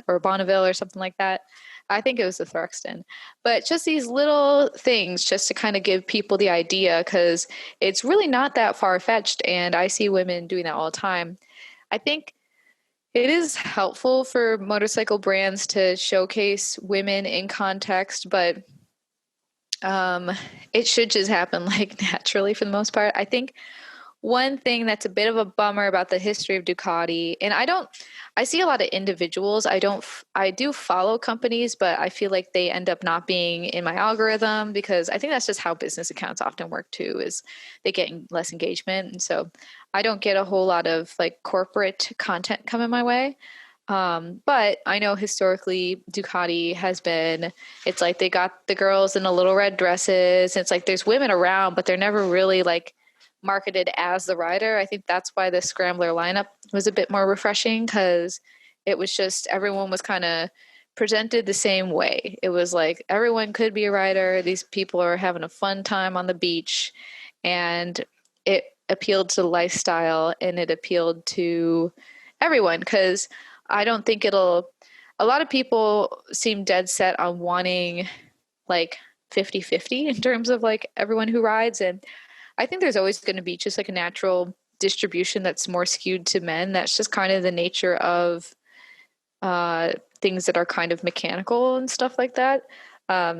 B: or Bonneville or something like that. I think it was the Thruxton. But just these little things just to kind of give people the idea, because it's really not that far-fetched, and I see women doing that all the time. I think it is helpful for motorcycle brands to showcase women in context, but it should just happen like naturally for the most part. I think one thing that's a bit of a bummer about the history of Ducati, and I see a lot of individuals. I do follow companies, but I feel like they end up not being in my algorithm, because I think that's just how business accounts often work too, is they get less engagement. And so I don't get a whole lot of like corporate content coming my way. But I know historically Ducati has been, it's like they got the girls in the little red dresses. And it's like there's women around, but they're never really like marketed as the rider. I think that's why the Scrambler lineup was a bit more refreshing, because it was just everyone was kind of presented the same way. It was like everyone could be a rider. These people are having a fun time on the beach, and it appealed to the lifestyle and it appealed to everyone, because I don't think a lot of people seem dead set on wanting like 50-50 in terms of like everyone who rides. And I think there's always going to be just like a natural distribution that's more skewed to men. That's just kind of the nature of things that are kind of mechanical and stuff like that.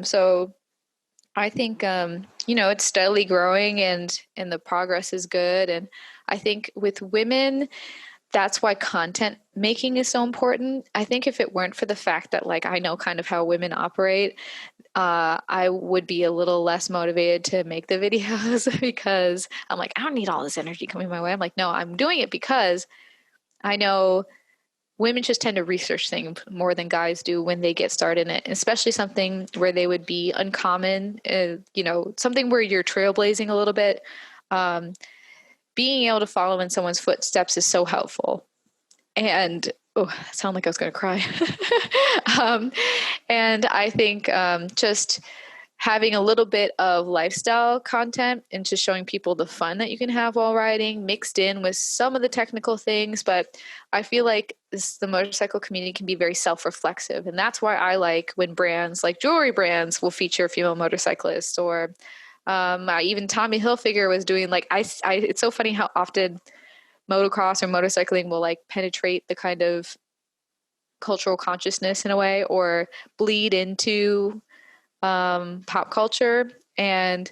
B: So I think, it's steadily growing and the progress is good. And I think with women, that's why content making is so important. I think if it weren't for the fact that like I know kind of how women operate, I would be a little less motivated to make the videos because I'm like, I don't need all this energy coming my way. I'm like, no, I'm doing it because I know women just tend to research things more than guys do when they get started in it, especially something where they would be uncommon, something where you're trailblazing a little bit. Being able to follow in someone's footsteps is so helpful. And oh, I sound like I was going to cry. And I think just having a little bit of lifestyle content and just showing people the fun that you can have while riding mixed in with some of the technical things. But I feel like the motorcycle community can be very self-reflexive. And that's why I like when brands like jewelry brands will feature female motorcyclists, or even Tommy Hilfiger was doing like, it's so funny how often motocross or motorcycling will like penetrate the kind of cultural consciousness in a way, or bleed into pop culture. And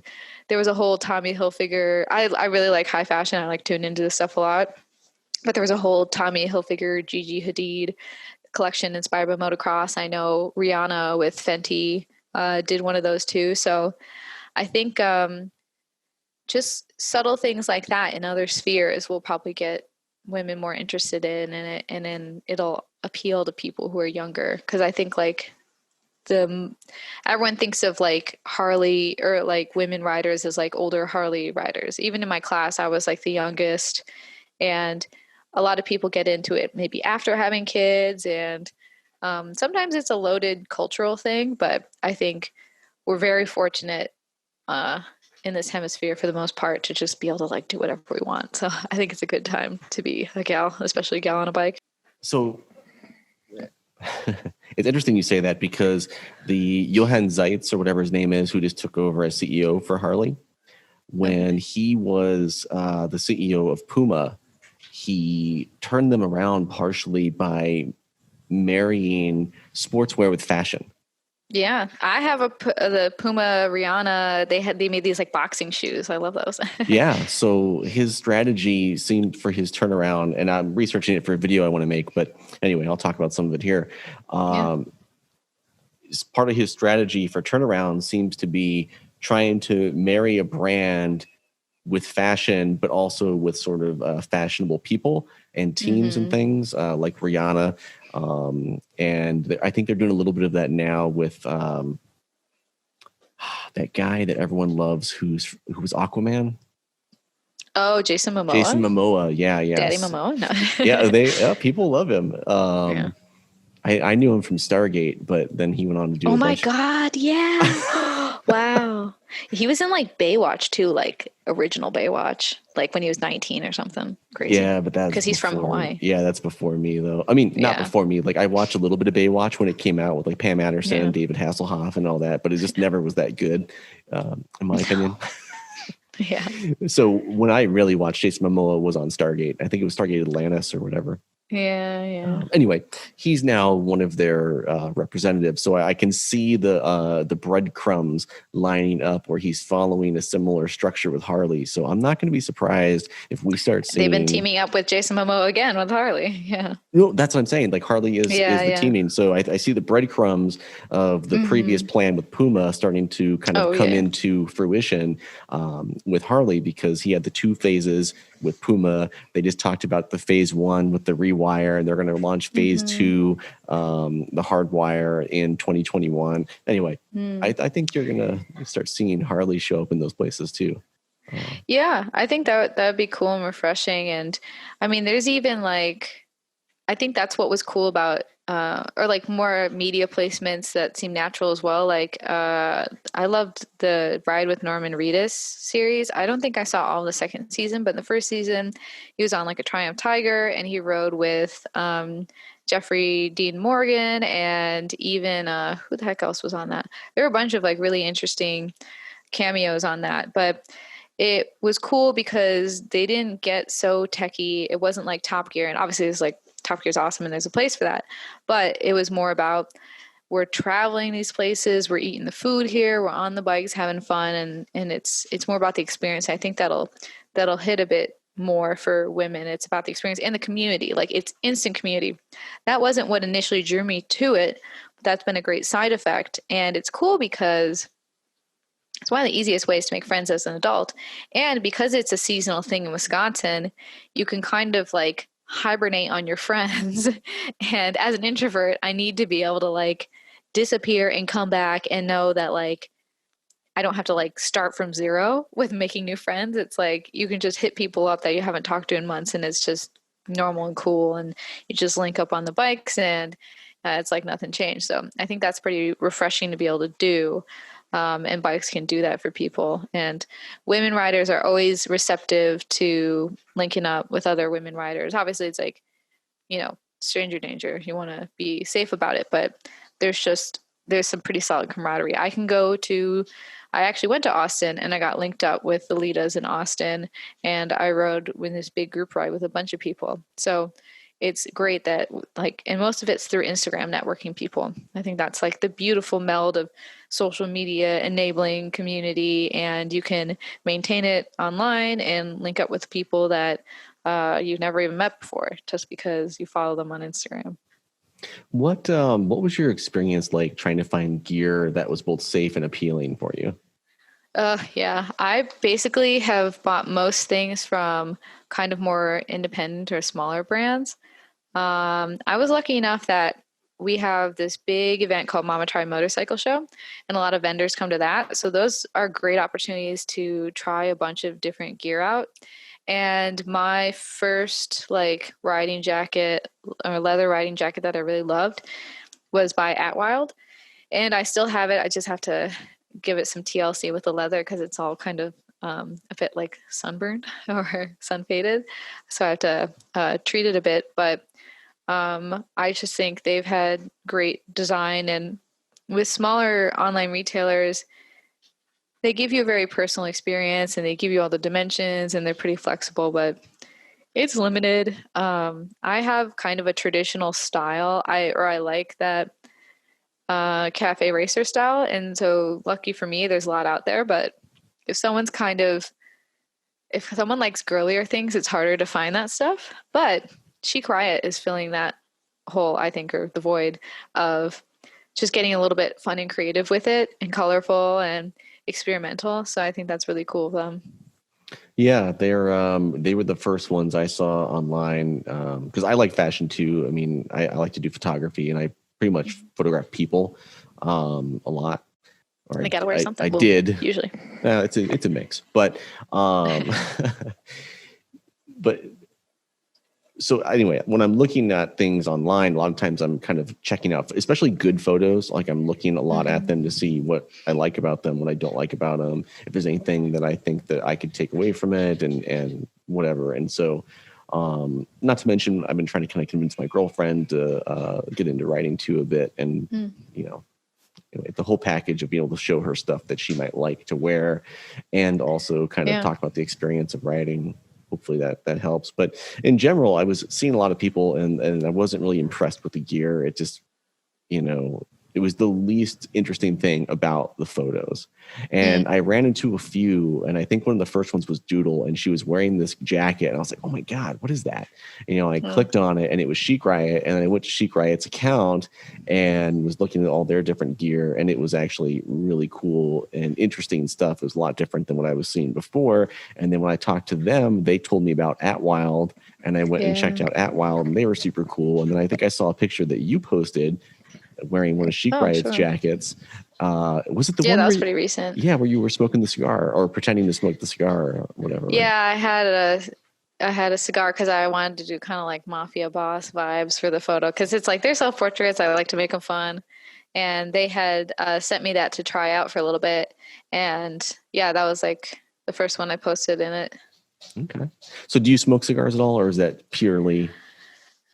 B: there was a whole Tommy Hilfiger, I really like high fashion. I like tune into this stuff a lot, but there was a whole Tommy Hilfiger, Gigi Hadid collection inspired by motocross. I know Rihanna with Fenty did one of those too. So I think just subtle things like that in other spheres will probably get women more interested in it, and then it'll appeal to people who are younger. Because I think like everyone thinks of like Harley or like women riders as like older Harley riders. Even in my class, I was like the youngest, and a lot of people get into it maybe after having kids, and sometimes it's a loaded cultural thing. But I think we're very fortunate in this hemisphere for the most part to just be able to like do whatever we want. So I think it's a good time to be a gal, especially a gal on a bike.
A: So it's interesting you say that, because the Johann Zeitz, or whatever his name is, who just took over as CEO for Harley, when he was the CEO of Puma, he turned them around partially by marrying sportswear with fashion.
B: Yeah, I have the Puma Rihanna. They made these like boxing shoes. I love those.
A: Yeah, so his strategy seemed for his turnaround, and I'm researching it for a video I want to make, but anyway, I'll talk about some of it here. Part of his strategy for turnaround seems to be trying to marry a brand with fashion, but also with sort of fashionable people and teams and things like Rihanna. And I think they're doing a little bit of that now with that guy that everyone loves who was Aquaman.
B: Oh, Jason Momoa.
A: Jason Momoa, yeah.
B: Daddy Momoa. No.
A: Yeah, people love him. I knew him from Stargate, but then he went on to do.
B: Oh my God! Yeah. Wow. He was in like Baywatch too, like original Baywatch, like when he was 19 or something. Crazy.
A: Yeah, but that's
B: because he's from Hawaii.
A: Yeah, that's before me though. I mean, not before me. Like I watched a little bit of Baywatch when it came out with like Pam Anderson and David Hasselhoff and all that, but it just never was that good, in my opinion.
B: Yeah.
A: So when I really watched Jason Momoa was on Stargate. I think it was Stargate Atlantis or whatever.
B: Yeah.
A: Anyway, he's now one of their representatives, so I can see the breadcrumbs lining up where he's following a similar structure with Harley. So I'm not going to be surprised if we start seeing.
B: They've been teaming up with Jason Momoa again with Harley. Yeah.
A: No, that's what I'm saying. Like Harley is the teaming. So I see the breadcrumbs of the previous plan with Puma starting to kind of come into fruition with Harley, because he had the 2 phases with Puma. They just talked about the phase 1 with the rewire, and they're going to launch phase 2, the hardwire, in 2021. Anyway, I think you're going to start seeing Harley show up in those places too.
B: Yeah, I think that would be cool and refreshing. And I mean, there's even like, I think that's what was cool about or like more media placements that seem natural as well. Like I loved the Ride with Norman Reedus series. I don't think I saw all the second season, but in the first season he was on like a Triumph Tiger, and he rode with Jeffrey Dean Morgan, and even who the heck else was on that? There were a bunch of like really interesting cameos on that, but it was cool because they didn't get so techie. It wasn't like Top Gear, and obviously it's like Top Gear is awesome and there's a place for that, but it was more about, we're traveling these places, we're eating the food here, we're on the bikes having fun, and it's more about the experience. I think that'll hit a bit more for women. It's about the experience and the community. Like, it's instant community. That wasn't what initially drew me to it, but that's been a great side effect. And it's cool because it's one of the easiest ways to make friends as an adult. And because it's a seasonal thing in Wisconsin, you can kind of like hibernate on your friends. And as an introvert, I need to be able to like disappear and come back and know that like I don't have to like start from zero with making new friends. It's like you can just hit people up that you haven't talked to in months, and it's just normal and cool, and you just link up on the bikes, and it's like nothing changed. So I think that's pretty refreshing to be able to do. And bikes can do that for people. And women riders are always receptive to linking up with other women riders. Obviously, it's like, stranger danger. You want to be safe about it, but there's some pretty solid camaraderie. I actually went to Austin, and I got linked up with the Litas in Austin, and I rode with this big group ride with a bunch of people. So it's great that and most of it's through Instagram networking people. I think that's like the beautiful meld of social media enabling community, and you can maintain it online and link up with people that you've never even met before just because you follow them on Instagram.
A: What was your experience like trying to find gear that was both safe and appealing for you?
B: Yeah, I basically have bought most things from kind of more independent or smaller brands. I was lucky enough that we have this big event called Mama Try Motorcycle Show, and a lot of vendors come to that. So those are great opportunities to try a bunch of different gear out. And my first riding jacket or leather riding jacket that I really loved was by Atwild, and I still have it. I just have to give it some TLC with the leather because it's all kind of a bit like sunburned or sun faded. So I have to treat it a bit. But I just think they've had great design, and with smaller online retailers, they give you a very personal experience and they give you all the dimensions and they're pretty flexible, but it's limited. I have kind of a traditional style. I like that cafe racer style, and so lucky for me, there's a lot out there. But if someone's kind of if someone likes girlier things, it's harder to find that stuff. But Chic Riot is filling that hole, I think, or the void of just getting a little bit fun and creative with it and colorful and experimental. So I think that's really cool of them.
A: Yeah, they were the first ones I saw online because I like fashion too. I mean, I like to do photography and I pretty much photograph people a lot. Or
B: They gotta wear something.
A: I did
B: usually.
A: It's a mix, but but so anyway, when I'm looking at things online, a lot of times I'm kind of checking out, especially good photos. Like I'm looking a lot at them to see what I like about them, what I don't like about them, if there's anything that I think that I could take away from it and whatever. And so, not to mention, I've been trying to kind of convince my girlfriend to get into writing too a bit. And, you know, anyway, the whole package of being able to show her stuff that she might like to wear and also kind of talk about the experience of writing. Hopefully that helps. But in general, I was seeing a lot of people and I wasn't really impressed with the gear. It just, you know, it was the least interesting thing about the photos. And I ran into a few, and I think one of the first ones was Doodle, and she was wearing this jacket. And I was like, oh my God, what is that? And, you know, I clicked on it and it was Chic Riot. And then I went to Chic Riot's account and was looking at all their different gear. And it was actually really cool and interesting stuff. It was a lot different than what I was seeing before. And then when I talked to them, they told me about Atwild, and I went and checked out Atwild, and they were super cool. And then I think I saw a picture that you posted wearing one of Chic Riot's jackets. Was it the one?
B: Yeah, that was pretty recent.
A: Yeah, where you were smoking the cigar or pretending to smoke the cigar or whatever.
B: Yeah, right? I had a cigar because I wanted to do kind of like mafia boss vibes for the photo, because it's like they're self-portraits. I like to make them fun. And they had sent me that to try out for a little bit. And yeah, that was like the first one I posted in it.
A: Okay. So do you smoke cigars at all, or is that purely...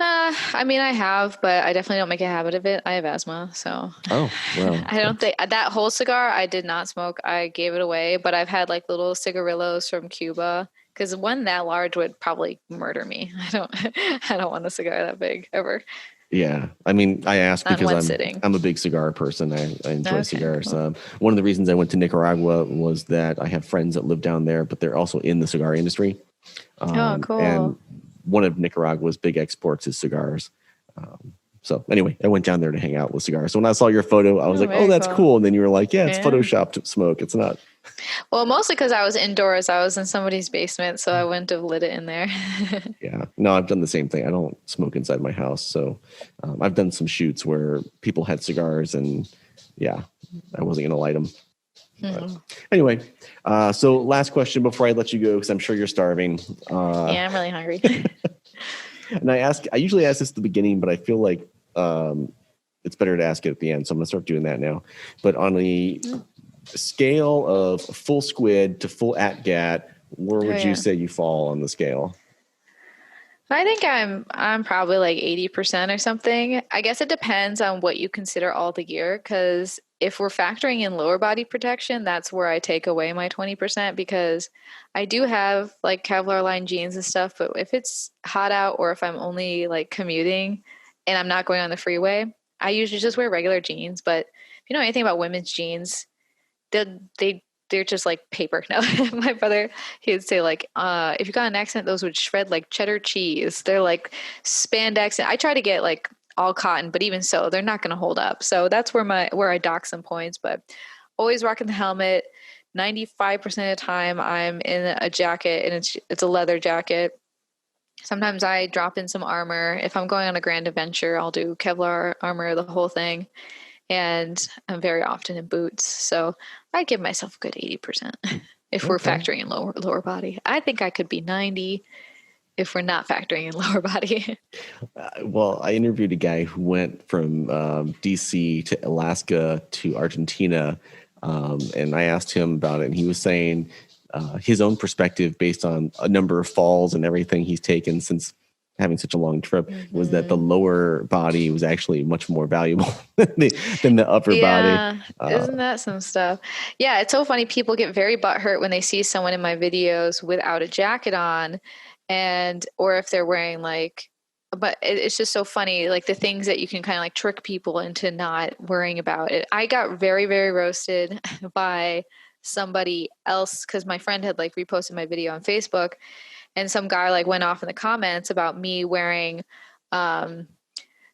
B: I mean, I have, but I definitely don't make a habit of it. I have asthma, so.
A: Oh, well.
B: I don't think that whole cigar I did not smoke. I gave it away, but I've had like little cigarillos from Cuba, because one that large would probably murder me. I don't want a cigar that big ever.
A: Yeah. I mean, I ask because I'm a big cigar person. I enjoy cigars. Cool. One of the reasons I went to Nicaragua was that I have friends that live down there, but they're also in the cigar industry.
B: Oh, cool.
A: And one of Nicaragua's big exports is cigars. So anyway, I went down there to hang out with cigars. So when I saw your photo, I was like, oh, that's cool. And then you were like, yeah, it's Photoshopped smoke. It's not.
B: Well, mostly because I was indoors. I was in somebody's basement, so I wouldn't have lit it in there.
A: Yeah. No, I've done the same thing. I don't smoke inside my house. So I've done some shoots where people had cigars and yeah, I wasn't going to light them. But anyway, so last question before I let you go, because I'm sure you're starving.
B: Yeah, I'm really hungry.
A: And I usually ask this at the beginning, but I feel like it's better to ask it at the end. So I'm going to start doing that now. But on a scale of full squid to full atgat, where would you say you fall on the scale?
B: I think I'm probably like 80% or something. I guess it depends on what you consider all the gear, because if we're factoring in lower body protection, that's where I take away my 20%, because I do have like Kevlar lined jeans and stuff, but if it's hot out or if I'm only like commuting and I'm not going on the freeway, I usually just wear regular jeans. But if you know anything about women's jeans, they're just like paper. No, my brother, he would say like, if you got an accent, those would shred like cheddar cheese. They're like spandex. And I try to get like all cotton, but even so, they're not going to hold up. So that's where I dock some points, but always rocking the helmet. 95% of the time I'm in a jacket, and it's a leather jacket. Sometimes I drop in some armor. If I'm going on a grand adventure, I'll do Kevlar armor, the whole thing. And I'm very often in boots. So I give myself a good 80% if we're factoring in lower body. I think I could be 90 if we're not factoring in lower body.
A: Well, I interviewed a guy who went from DC to Alaska to Argentina And I asked him about it, and he was saying his own perspective based on a number of falls and everything he's taken since having such a long trip was that the lower body was actually much more valuable than the upper body.
B: Yeah, isn't that some stuff? Yeah, it's so funny. People get very butthurt when they see someone in my videos without a jacket on, and or if they're wearing like, but it's just so funny, like the things that you can kind of like trick people into not worrying about it. I got very, very roasted by somebody else because my friend had like reposted my video on Facebook, and some guy like went off in the comments about me wearing um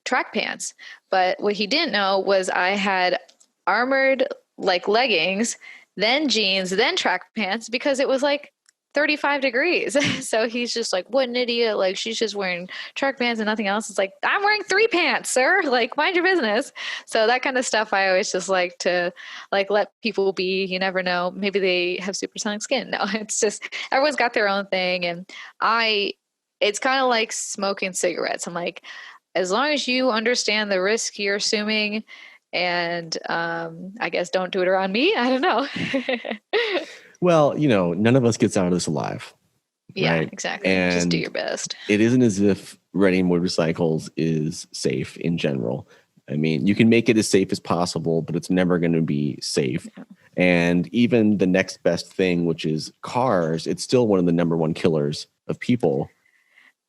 B: track pants. But what he didn't know was I had armored like leggings, then jeans, then track pants because it was like 35 degrees. So he's just like, what an idiot. Like, she's just wearing track pants and nothing else. It's like, I'm wearing 3 pants, sir. Like, mind your business. So that kind of stuff I always just like to like let people be. You never know. Maybe they have supersonic skin. No, it's just everyone's got their own thing. And it's kind of like smoking cigarettes. I'm like, as long as you understand the risk you're assuming and I guess don't do it around me. I don't know.
A: Well, none of us gets out of this alive.
B: Yeah,
A: right?
B: exactly.
A: And
B: just do your best.
A: It isn't as if riding motorcycles is safe in general. I mean, you can make it as safe as possible, but it's never going to be safe. Yeah. And even the next best thing, which is cars, it's still one of the number one killers of people.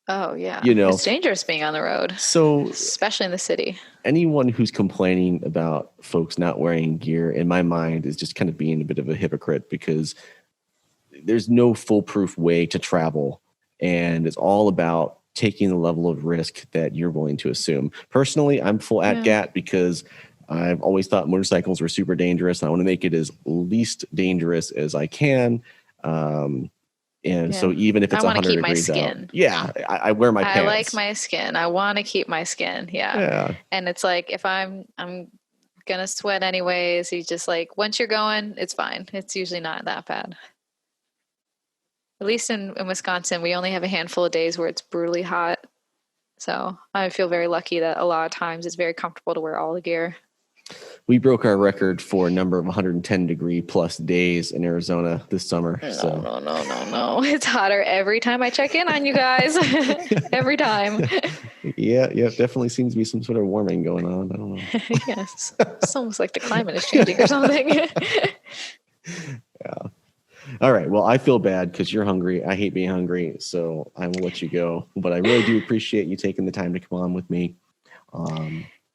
B: Oh, yeah. It's dangerous being on the road.
A: So,
B: especially in the city.
A: Anyone who's complaining about folks not wearing gear, in my mind, is just kind of being a bit of a hypocrite because there's no foolproof way to travel. And it's all about taking the level of risk that you're willing to assume. Personally, I'm full at GAT because I've always thought motorcycles were super dangerous. And I want to make it as least dangerous as I can. So even if it's 100 degrees out, I wear my pants.
B: I like my skin. I want to keep my skin. Yeah. And it's like, if I'm going to sweat anyways, you just like, once you're going, it's fine. It's usually not that bad. At least in Wisconsin, we only have a handful of days where it's brutally hot. So I feel very lucky that a lot of times it's very comfortable to wear all the gear.
A: We broke our record for a number of 110 degree plus days in Arizona this summer.
B: No. It's hotter every time I check in on you guys. Every time.
A: Yeah, definitely seems to be some sort of warming going on. I don't know.
B: Yes. It's almost like the climate is changing or something.
A: Yeah. All right. Well, I feel bad because you're hungry. I hate being hungry, so I will let you go. But I really do appreciate you taking the time to come on with me.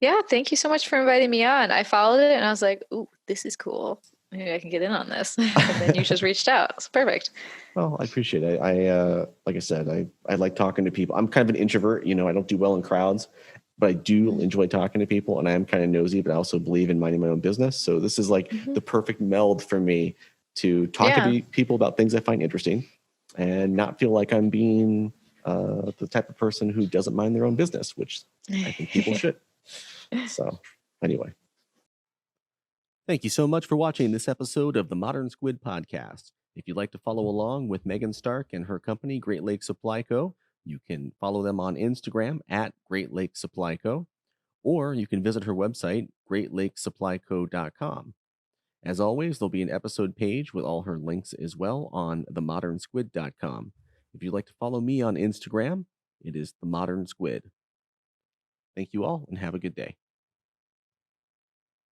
B: Yeah, thank you so much for inviting me on. I followed it and I was like, ooh, this is cool. Maybe I can get in on this. And then you just reached out. It's perfect.
A: Well, I appreciate it. I like I said, I like talking to people. I'm kind of an introvert. I don't do well in crowds, but I do enjoy talking to people, and I am kind of nosy, but I also believe in minding my own business. So this is like the perfect meld for me to talk to people about things I find interesting and not feel like I'm being the type of person who doesn't mind their own business, which I think people should. So anyway. Thank you so much for watching this episode of the Modern Squid podcast. If you'd like to follow along with Meghan Stark and her company, Great Lakes Supply Co., you can follow them on Instagram at Great Lakes Supply Co., or you can visit her website, greatlakesupplyco.com. As always, there'll be an episode page with all her links as well on themodernsquid.com. If you'd like to follow me on Instagram, it is The Modern Squid. Thank you all and have a good day.